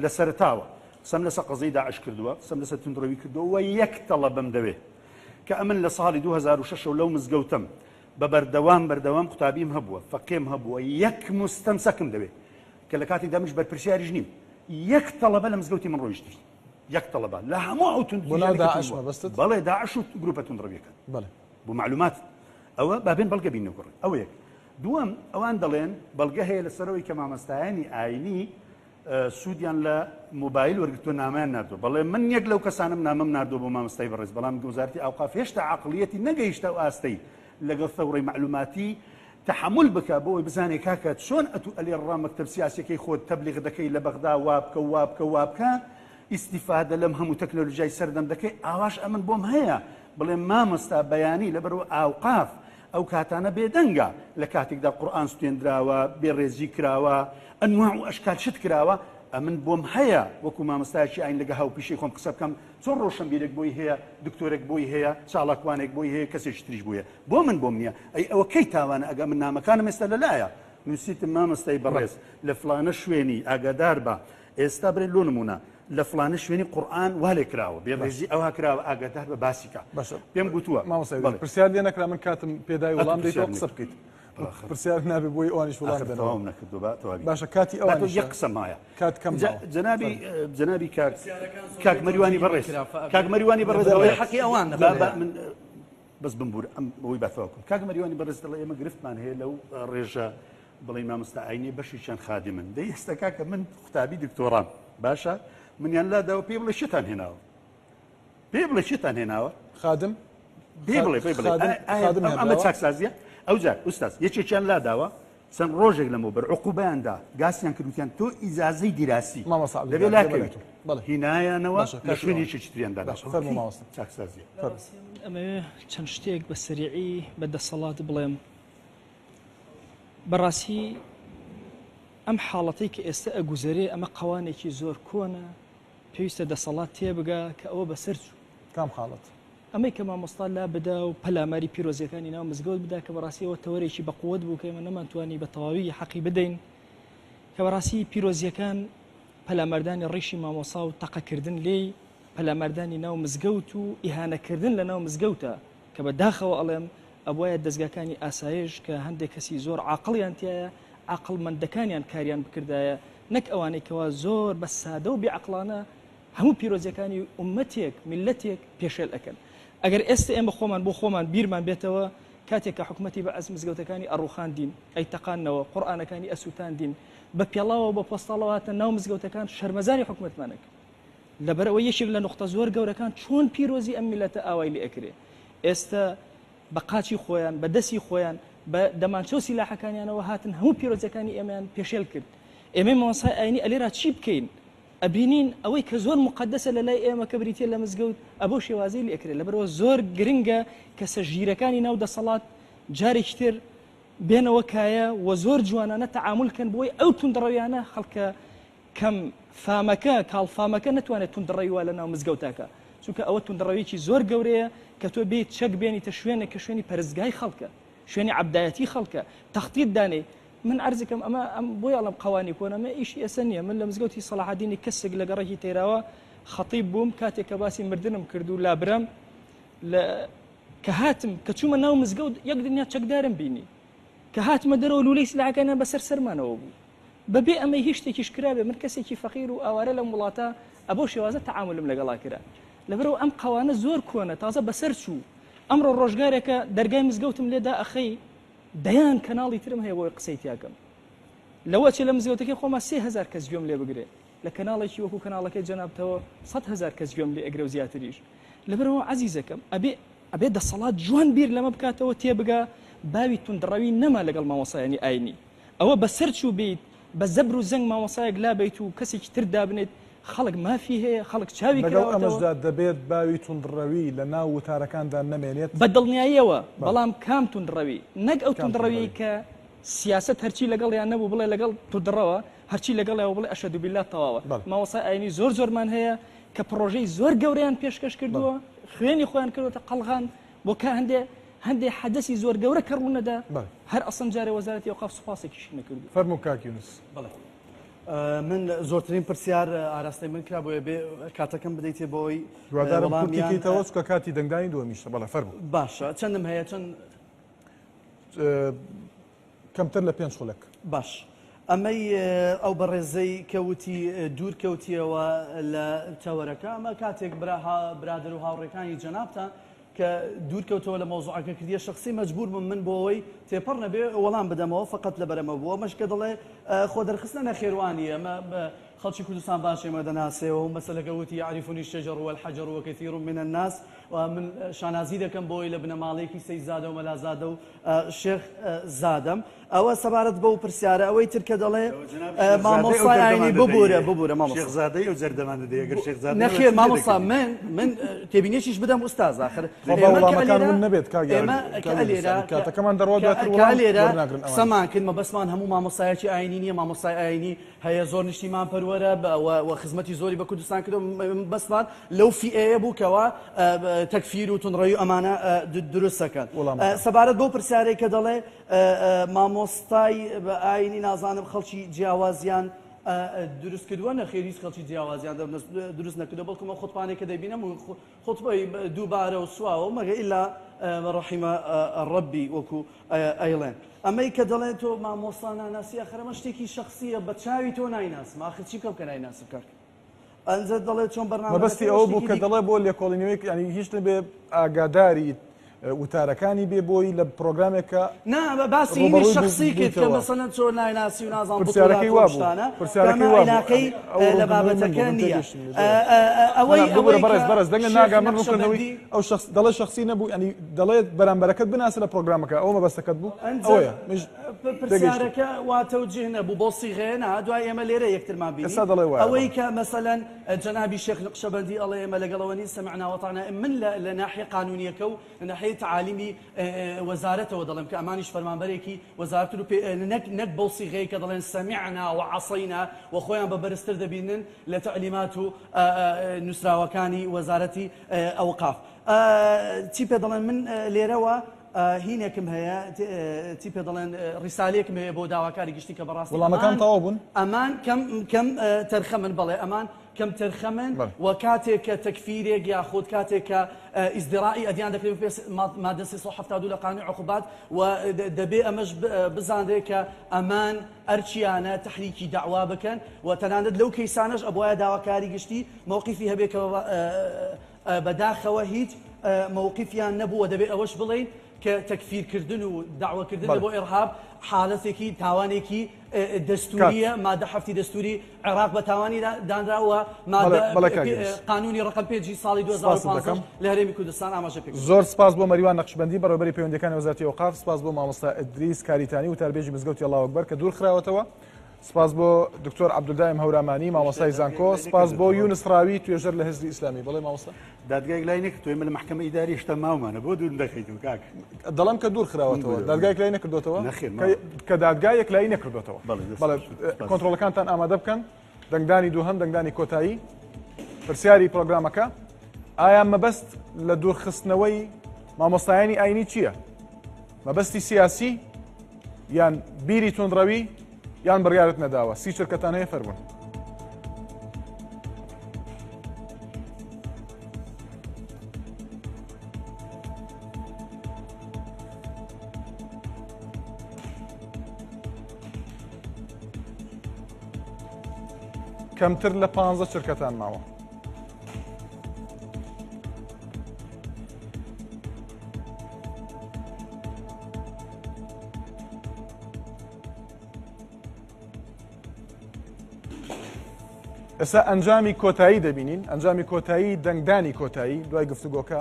لە سەرتاوە سەم لەسەر قەزەی داعش کردووە سەم لەسەر توندڕەوی کردووە یەک تەڵەبم دەوێت کە ئەمن لە ساڵی 2006 لەو مزگەوتم بە بەردەوام قوتابیم هەبووە فەقێم هەبووە یەک مستەمسەکم دەوێت کە لە کاتی دامش بەرپرسیاریش نیم یەک تەڵەبە لە مزگەوتی من ڕۆیشتی یەک تەڵەبە لە هەموو ئەو بەڵێ داعش و گروپە توندڕەویەکە بۆ معلومات ئەوە بابێن بەڵگە بینەوە ئەوە یەک دووەم ئەوان دەڵێن بەڵگە هەیە لەسەرەوەی کە مامەستایانی ئاینی سوودیان لە مۆبایل وەرگتووە نامیان نردووە بەڵێ من یەک لەو کەسانم نامەم نردووە بۆ مامۆستای بەڕێز بەڵام وەزارەتی ئاوقاف هێشتا عەقڵیەتی نەگەیشتە و ئاستەی لەگەڵ ثەورەی معلوماتی تحمل بکە بۆی بزانێ کاکە چۆن ئەتوو ئەلێ ڕا مەکتەب سیاسیەکەی خۆت تەبلیغ دەکەی لە بەغدا وابکە ئیستیفادە لەم هەموو تەکنۆلۆژیای سەردەم دەکەی ئاواش ئەمن بۆم هەیە بڵێ مامۆستا بەیانی لەبەرەوە ئاوقاف ئەو کاتانە بێدەنگە لە کاتێکدا قورئان سوێندراوە بێڕێزی کراوە ئەنواع و ئەشکال شت کراوە ئەمن بۆم هەیە وەکو مامۆستایەکی ئاین لەگە هاوپیشەی خۆم قسە بکەم چۆن ڕۆشنبیرێک بۆی هەیە دکتۆرێک بۆی هەیە چاڵاکوانێک بۆی هەیە کەسێکی تریش بووە بۆ من بۆم نییە ئەی ئەوە کەی تاوانە ئەگە من نامەکانم ئێستا لەلایە نووسیتم مامۆستای بەڕێز لە فلانە شوێنی ئاگادار بە ئێستا برێن لۆ نمونە لە فلانە شوێنی قورئان والێ کراوە بێڕێزی ئەوها کراوە ئاگادار بە باسیکە پێم گوتووە پرسیار لێ نەکرا من کاتم پێدای وەڵام دەیتەوە قسە بکەیت پرسیار نابێ بۆی ئەوانیش وڵام بدەنەوە نەکردووە باشە کاتی ئەوان یەک قسەم هەیە کات کەم جەنابی کاک مەریوانی بەڕێز کاک مەریوانی بەڕێز حەقی ئەوان من بەس بمبور ئەوەی باتەواکم کاک مەریوانی بەڕێز دەڵێ ئێمە گرفتمان هەیە لەو ڕێژە بڵێ مامۆستا ئاینی بەشی چەند خادمن دەی ئێستا کاکە من قوتابی دکتۆرام باشە منیان لاداوە پێی بڵێ شتان هێناوە پێی بڵێ شتان هێناوە خادم پێی بڵێ ئەمە چاکسازیە ئەو جار ئوستاز یەکێکیان لاداوە چەند ڕۆژێک لەمەوە بەر عقوبەیاندا گاسیان کردوتیان تۆ ئیجازەی دیراسی دەبێ لاکەوێت هینایانەوە لە شوێنێکی تریاندا چاکسازیە ئەمە چەند شتێک بە سەریعی بەدەسەڵات بڵێم بەڕاستی ئەم حاڵەتەی کە ئێستا ئەگوزارێ ئەمە قەوانێکی زۆر کۆنە پێویستە دەسەڵات تێبگا کە ئەوە بەسەر چوو کام حاڵەت ئەمەی کە مامۆستا لا بدا و پەلاماری پیرۆزیەکانی ناو مزگەوت بدا کە بەڕاستیەوە تەوەرێکی بەقووت بوو کە ئێمە نەمانتوانی بە تەواوی حەقی بدەین کە بەڕاستی پیرۆزیەکان پەلامەردانی ڕیشی مامۆسا و تەقەکردن لێی پەلامەردانی ناو مزگەوت و ئیهانەکردن لە ناو مزگەوتە کە بەداخەوە ئەڵێم ئەوایە دەستگاکانی ئاسایش کە هەندێک کەسی زۆر عاقڵیان تایە عقڵمەندەکانیان کاریان بکردایە نەک ئەوانەی کەوا زۆر بە سادە و بێعقڵانە هەموو پیرۆزیەکانی ئومەتێک میلەتێک پێشێل ئەکەن ئەگەر ئێستا ئێمە خۆمان بۆ خۆمان بیرمان بێتەوە کاتێک کە حکومەتی بە ئەز مزگەوتەکانی ئەڕوخان دین ئەی تەقانەوە قورئانەکانی ئەسووتان دین بە پێڵاوە بە پۆستاڵەواتە ناو مزگەوتەکان شەرمەزاری حکومەتمانەکە لەبەرەوە یەکێک لە نقطە زۆر گەورەکان چۆن پیرۆزی ئەم میلەتە ئاوای لێ ئەکرێ ئێستا بە قاچی خۆیان بە دەستی خۆیان بە دەمانچە و سیلاحەکانیانەوە هاتن هەموو پیرۆزیەکانی ئێمەیان پێشێل کرد ئێمە مامۆستای ئاینی ئەلێرا چی بکەین ئەبینین ئەوەی کە زۆر مقدسە لە لای ئێمە کە بریتە لە مزگەوت ئەبۆ شێوازەی لێ ئەکرێت لەبەرەوە زۆر گرنگە کە سەژیرەکانی ناو دەسەڵات جارێکی تر بێنەوە کایە و زۆر جوانانە تەعاملکەن بۆی ئەو توندڕەویانە خەڵکە کەم فامەکە کاڵفامەکە نتوانێت توندڕەویوە لە ناو مزگەوتاکە چونکە ئەوە توندڕەویکی زۆر گەورەیە کە تۆ بێت چەک بێنیتە شوێنێک کە شوێنی پەرزگای خەڵکە شوێنی عەبدایەتی خەڵکە تەختیت دانێ من عرزەکەم ئەمە بۆی ئەڵم قەوانی کۆنەمە ئیشی ئێستا نییە من لە مزگەوتی سەلاحەدینی کەسێک لە گەڕێکی تێراوە خەتیب بووم کاتێک کە باسی مردنم کرد و لابرام کە هاتم کە چوومە ناو مزگەوت یەک دنیا چەکدارم بینی کە هاتمە دەرەوە لولەی سلاحەکانە بەسەر سەرمانەوە بوو بەبێ ئەمەی هیچ شتێکیش کرابێ من کەسێکی فەقیر و ئاوارە لەم وڵاتە ئەبۆ شێوازە تەعاملم لەگەڵا کرا لەبەرەوە ئەم قەوانە زۆر کۆنە تازە بەسەر چوو ئەمڕۆ ڕۆژگارێکە دەرگای مزگەوتم لێدا ئەخەی دەیان کەناڵی ترم هەیە بۆی قسەی تیاکەم لەوە چێ لە مزگەوتەکەی خۆما 3000 کەس گوێم لێ بگرێ لە کەناڵێکی وەکو کەناڵەکەی جەنابتەوە 100,000 کەس گوێم لێ ئەگرە و زیاتریش لەبەرەوە عەزیزەکەم ئەبێ دەسەڵات جوان بیر لەمە بکاتەوە تێبگا باوی توندڕەوی نەما لەگەڵ مامۆسایانی ئاینی ئەوە بەسەر چوو بیت بە زەبر و زەنگ مامۆسایەک لابیت و کەسێکی تر دابنێت خەڵک مافی هەیە خەڵک چاوی لەگەڵ ئەمەشدا دەبێت باوی توندڕەوی لە ناو وتارەکاندا نەمێنێت بە دڵنیاییەوە بەڵام کام توندڕەوی نەک ئەو توندڕەوی کە سیاست هەرچی لەگەڵیان نەبوو بڵێ لەگەڵ توندڕەوە هەرچی لەگەڵیەوە بڵێ ئەشهەدو بیلله تەواوە مامۆسای ئاینی زۆرمان هەیە کە پرۆژەی زۆر گەورەیان پێشکەش کردووە خوێنی خۆیان کردوتە قەڵغان بۆ کە هەندێ حەدەسی زۆر گەورە کەڕوونەدا هەر ئەسڵم جارێ وەزارەتی ئەوقاف سوپاسێکیش نەکردو فەرموو کاک یونس من زۆرترین پرسیار ئاراستەی من کرا بۆیە بێ کاتەکەم بدەیتێ بۆی دوادارم کورتیکەیتەوە کە کاتی دەنگدانی دووەمیشتە بەڵێ فەرموو باشە چەندم هەیە چەند کەمتر لە 5 خولەک باش ئەمەی ئەو بەڕێزەی کەوتی دوور کەوتیەوە لە چاوەرەکە ئەمە کاتێک برادر و هاوڕێکانی جەنابتان کە دوور کەوتەوە لە مۆزوعەکە کردیە شخصی مەجبور من بۆ ئەوەی تێپەڕ نەبێ وەڵام بدەمەوە فقط لە بەرەمە بووە مەشکە دەڵێ خۆ دەرخستنە نەخێوانیە ئەمە خەڵکی کوردستان باشێمە دەناسێەوە و مەسەلەکە وتی یعرفونی الشجر والحجر وكثير من الناس ومن شانازی دەکەم بۆی لە بنەماڵەیەکی سەید زادە و مەلازادە و شێخ زادەم ئەوە سەبارەت بە و پرسیارە ئەوەی ترکە دەڵێ مامۆسای ئاینی ببورە مامۆستا شێخ زادەی و زەردەمانە دەی ئەگەر شێخ زادە نەخێر مامۆستا من تێبینێکیش بدەم ئوستاز آخر وڵامەکان من نەبێت کاتەکەمان دەڕوا دواتر لێرە قسەمان کرد مەبەسمان هەموو مامۆستایەکی ئاینی نییە مامۆستای ئاینی هەیە زۆر نیشتیمان پەروەرە و خزمەتی زۆری بە کوردستان کردو بەسمان لەو فئەیە بووکەوە تەکفیر و توندڕەوی ئەمانە دروستەکەن سەبارەت بۆ پرسیارەی کە دەڵێ مامۆستای بە ئاینی نازانم خەڵکی جیاوازیان دروست کردووە نەخێریش خەڵکی جیاوازیان دروست نەکردو بەڵکومە خۆتپانێک کە دەبینم و خۆتبەی دووبارە و سواوە مەگە ئیلا ڕەحیمە ڕەبی وەکو ئەیڵێن ئەمەی کە دەڵێن تۆ مامۆستا ناناسی ئەخرەمە شتێکی شخصیە بە چاوی تۆ نایناسم ئاخر چی بکەم کە نایناسم کاک ئەنجە دەڵێت چۆن بەرنامە مەبەستی ئەوە بوو کە دەڵێ بۆ لێکۆڵینەوەی ینی هیچ نەبێ ئاگاداری وتارەکانی بێ بۆی لە پرۆگرامێکە نا باسی شخصی کرد کە مەسەلەن چۆن نایناسی و نازان پرسیارەکەی وا بوو علاقەی لە بابەتەکە نییە ئەوەی بەڕێز دەنگە ناگا من ڕووکردنەوەی ئەو دەڵێ شخصی نەبوو ینی دەڵێت بەرامبەرەکەت بناسە لە پرۆگرامەکە ئەوە مەبەستەکەت بوو ئەوەیە پرسیارەکە واتەوجه نەبوو بۆ سیغەیە نا دوای ئێمە لێرە یەکترمان بینی ئەوەی کە مەسەلەن جەنابی شێخ نەقشەبەندی ئەڵێ ئێمە لەگەڵەوە نین سەمعنا وەطعنا من لە ناحیە قانونیەکە و لە ناحیە تعالیمی وەزارەتەوە دەڵێم کە ئەمانیش فەرمانبەرێکی وەزارەت و نەک بەو سیغەیە کە دەڵێن سەمیعنا وعەسەینا و خۆیان بە بەرزتر دەبینن لە تەعلیمات و نووسراوەکانی وەزارەتی ئەوقاف چی پێ دەڵێن من لێرەوە هینێکم هەیە چی پێ دەڵێن ڕیسالەیەکم هەیە بۆ داواکاری گشتی کە بەڕاستی وڵامەکان تەواو بوون ئەمان کەم تەرخە من بڵێ ئەمان کەم تەرخە من و کاتێک کە تەکفیرێک یاخود کاتێک کە ئیزدرائی ئەدیان دەکرێت مادە 372 لە قانون عقوبات و دەبێ ئەمەش بزانرێت کە ئەمان ئەرچیانە تحریکی داوا بکەن و تەنانەت لەو کەیسانەش ئەبوایە داواکاری گشتی مووقیفی هەبێت کە بەداخەوە هیچ مووقیفیان نەبووە دەبێت ئەوەش بڵێن کە تەکفیرکردن و داواکردن بۆ ئێرهاب حالەتێکی تاوانێکی دەستوریە مادە هەفتی دەستوری عێراق بە تاوانی دانراوە قانونی ڕقم پێنجی ساڵی 2015 لە هەرێمی کوردستان ئاماژە پێ زۆر سپاس بۆ مەریوان نەقشبەندی بەڕێوەبەری پەیوەندیەکانی وەزارەتی ئەوقاف سپاس بۆ مامۆستا ئیدریس کاریتانی و تاربێژی مزگەوتی ئەڵڵاو ئەکبەر کە دوور خراوەتەوە سپاس بۆ دکتۆر عەبدولدایم هەورامانی مامۆستای زانکۆ سپاس بۆ یونس ڕاوی توێژەر لە حیزبی ئیسلامی بڵێ مامۆستا دادگای لای نەکرد توێمە لە محکەمە ئیداری هێشتا ماومانە بۆ دوور دەکەیتەوە کاک دەڵام کە دوور خراوەتەوە دادگایەک لای نەکردوێتەوە کە دادگایەک لای نەکردوێتەوە بەڵێ کۆنتڕۆڵەکانتان ئامادە بکەن دەنگدانی دووهەم دەنگدانی کۆتایی پرسیاری پرۆگرامەکە ئایا مەبەست لە دوورخستنەوەی مامۆستایانی ئاینی چییە؟ مەبەستی سیاسی یان بیری تونڕەوی یان بڕیارت نەداوە؟ سی چرکەتان هەیە فەرمون. کەمتر لە 15 چرکەتان ماوە. ئێستا ئەنجامی کۆتایی دەبینین، ئەنجامی کۆتایی دەنگدانی کۆتایی دوای گفتوگۆکە.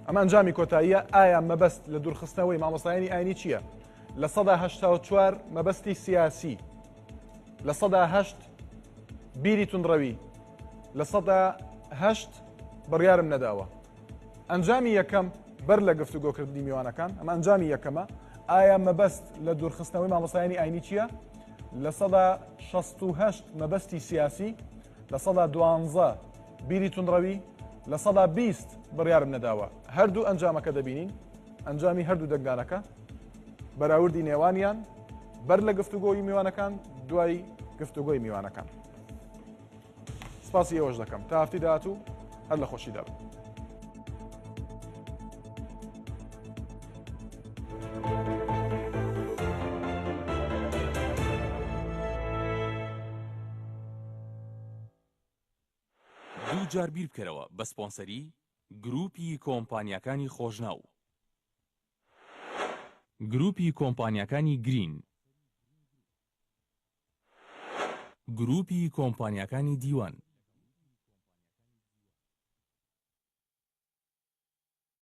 ئەمە ئەنجامی کۆتاییە. ئایا مەبەست لە دوورخستنەوەی مامۆستایانی ئاینی چییە؟ لە ١٨٤ مەبەستی سیاسی، لە ١٨ بیری تونڕەوی، لە ١٨ بڕیارم نەداوە. ئەنجامی یەکەم بەر لە گفتوگۆکردنی میوانەکان، ئەمە ئەنجامی یەکەمە. ئایا مەبەست لە دوورخستنەوەی مامۆستایانی ئاینی چییە؟ لە ١٦٨ مەبەستی سیاسی، لە ١١٢ بیری تونڕەوی، لە ١٢٠ بڕیارم نەداوە. هەردوو ئەنجامەکە دەبینین، ئەنجامی هەردوو دەنگدانەکە بەراوردی نێوانیان بەر لە گفتوگۆی میوانەکان دوای گفتوگۆی میوانەکان. سپاسی ئێوەش دەکەم تا هەفتی داهاتوو هەر لە خۆشیدا بن. دوو جار بیر بکەرەوە بە سپۆنسەری گروپی کۆمپانیەکانی خۆشناو، گروپی کۆمپانیەکانی گرین، گروپی کۆمپانیەکانی دیوان،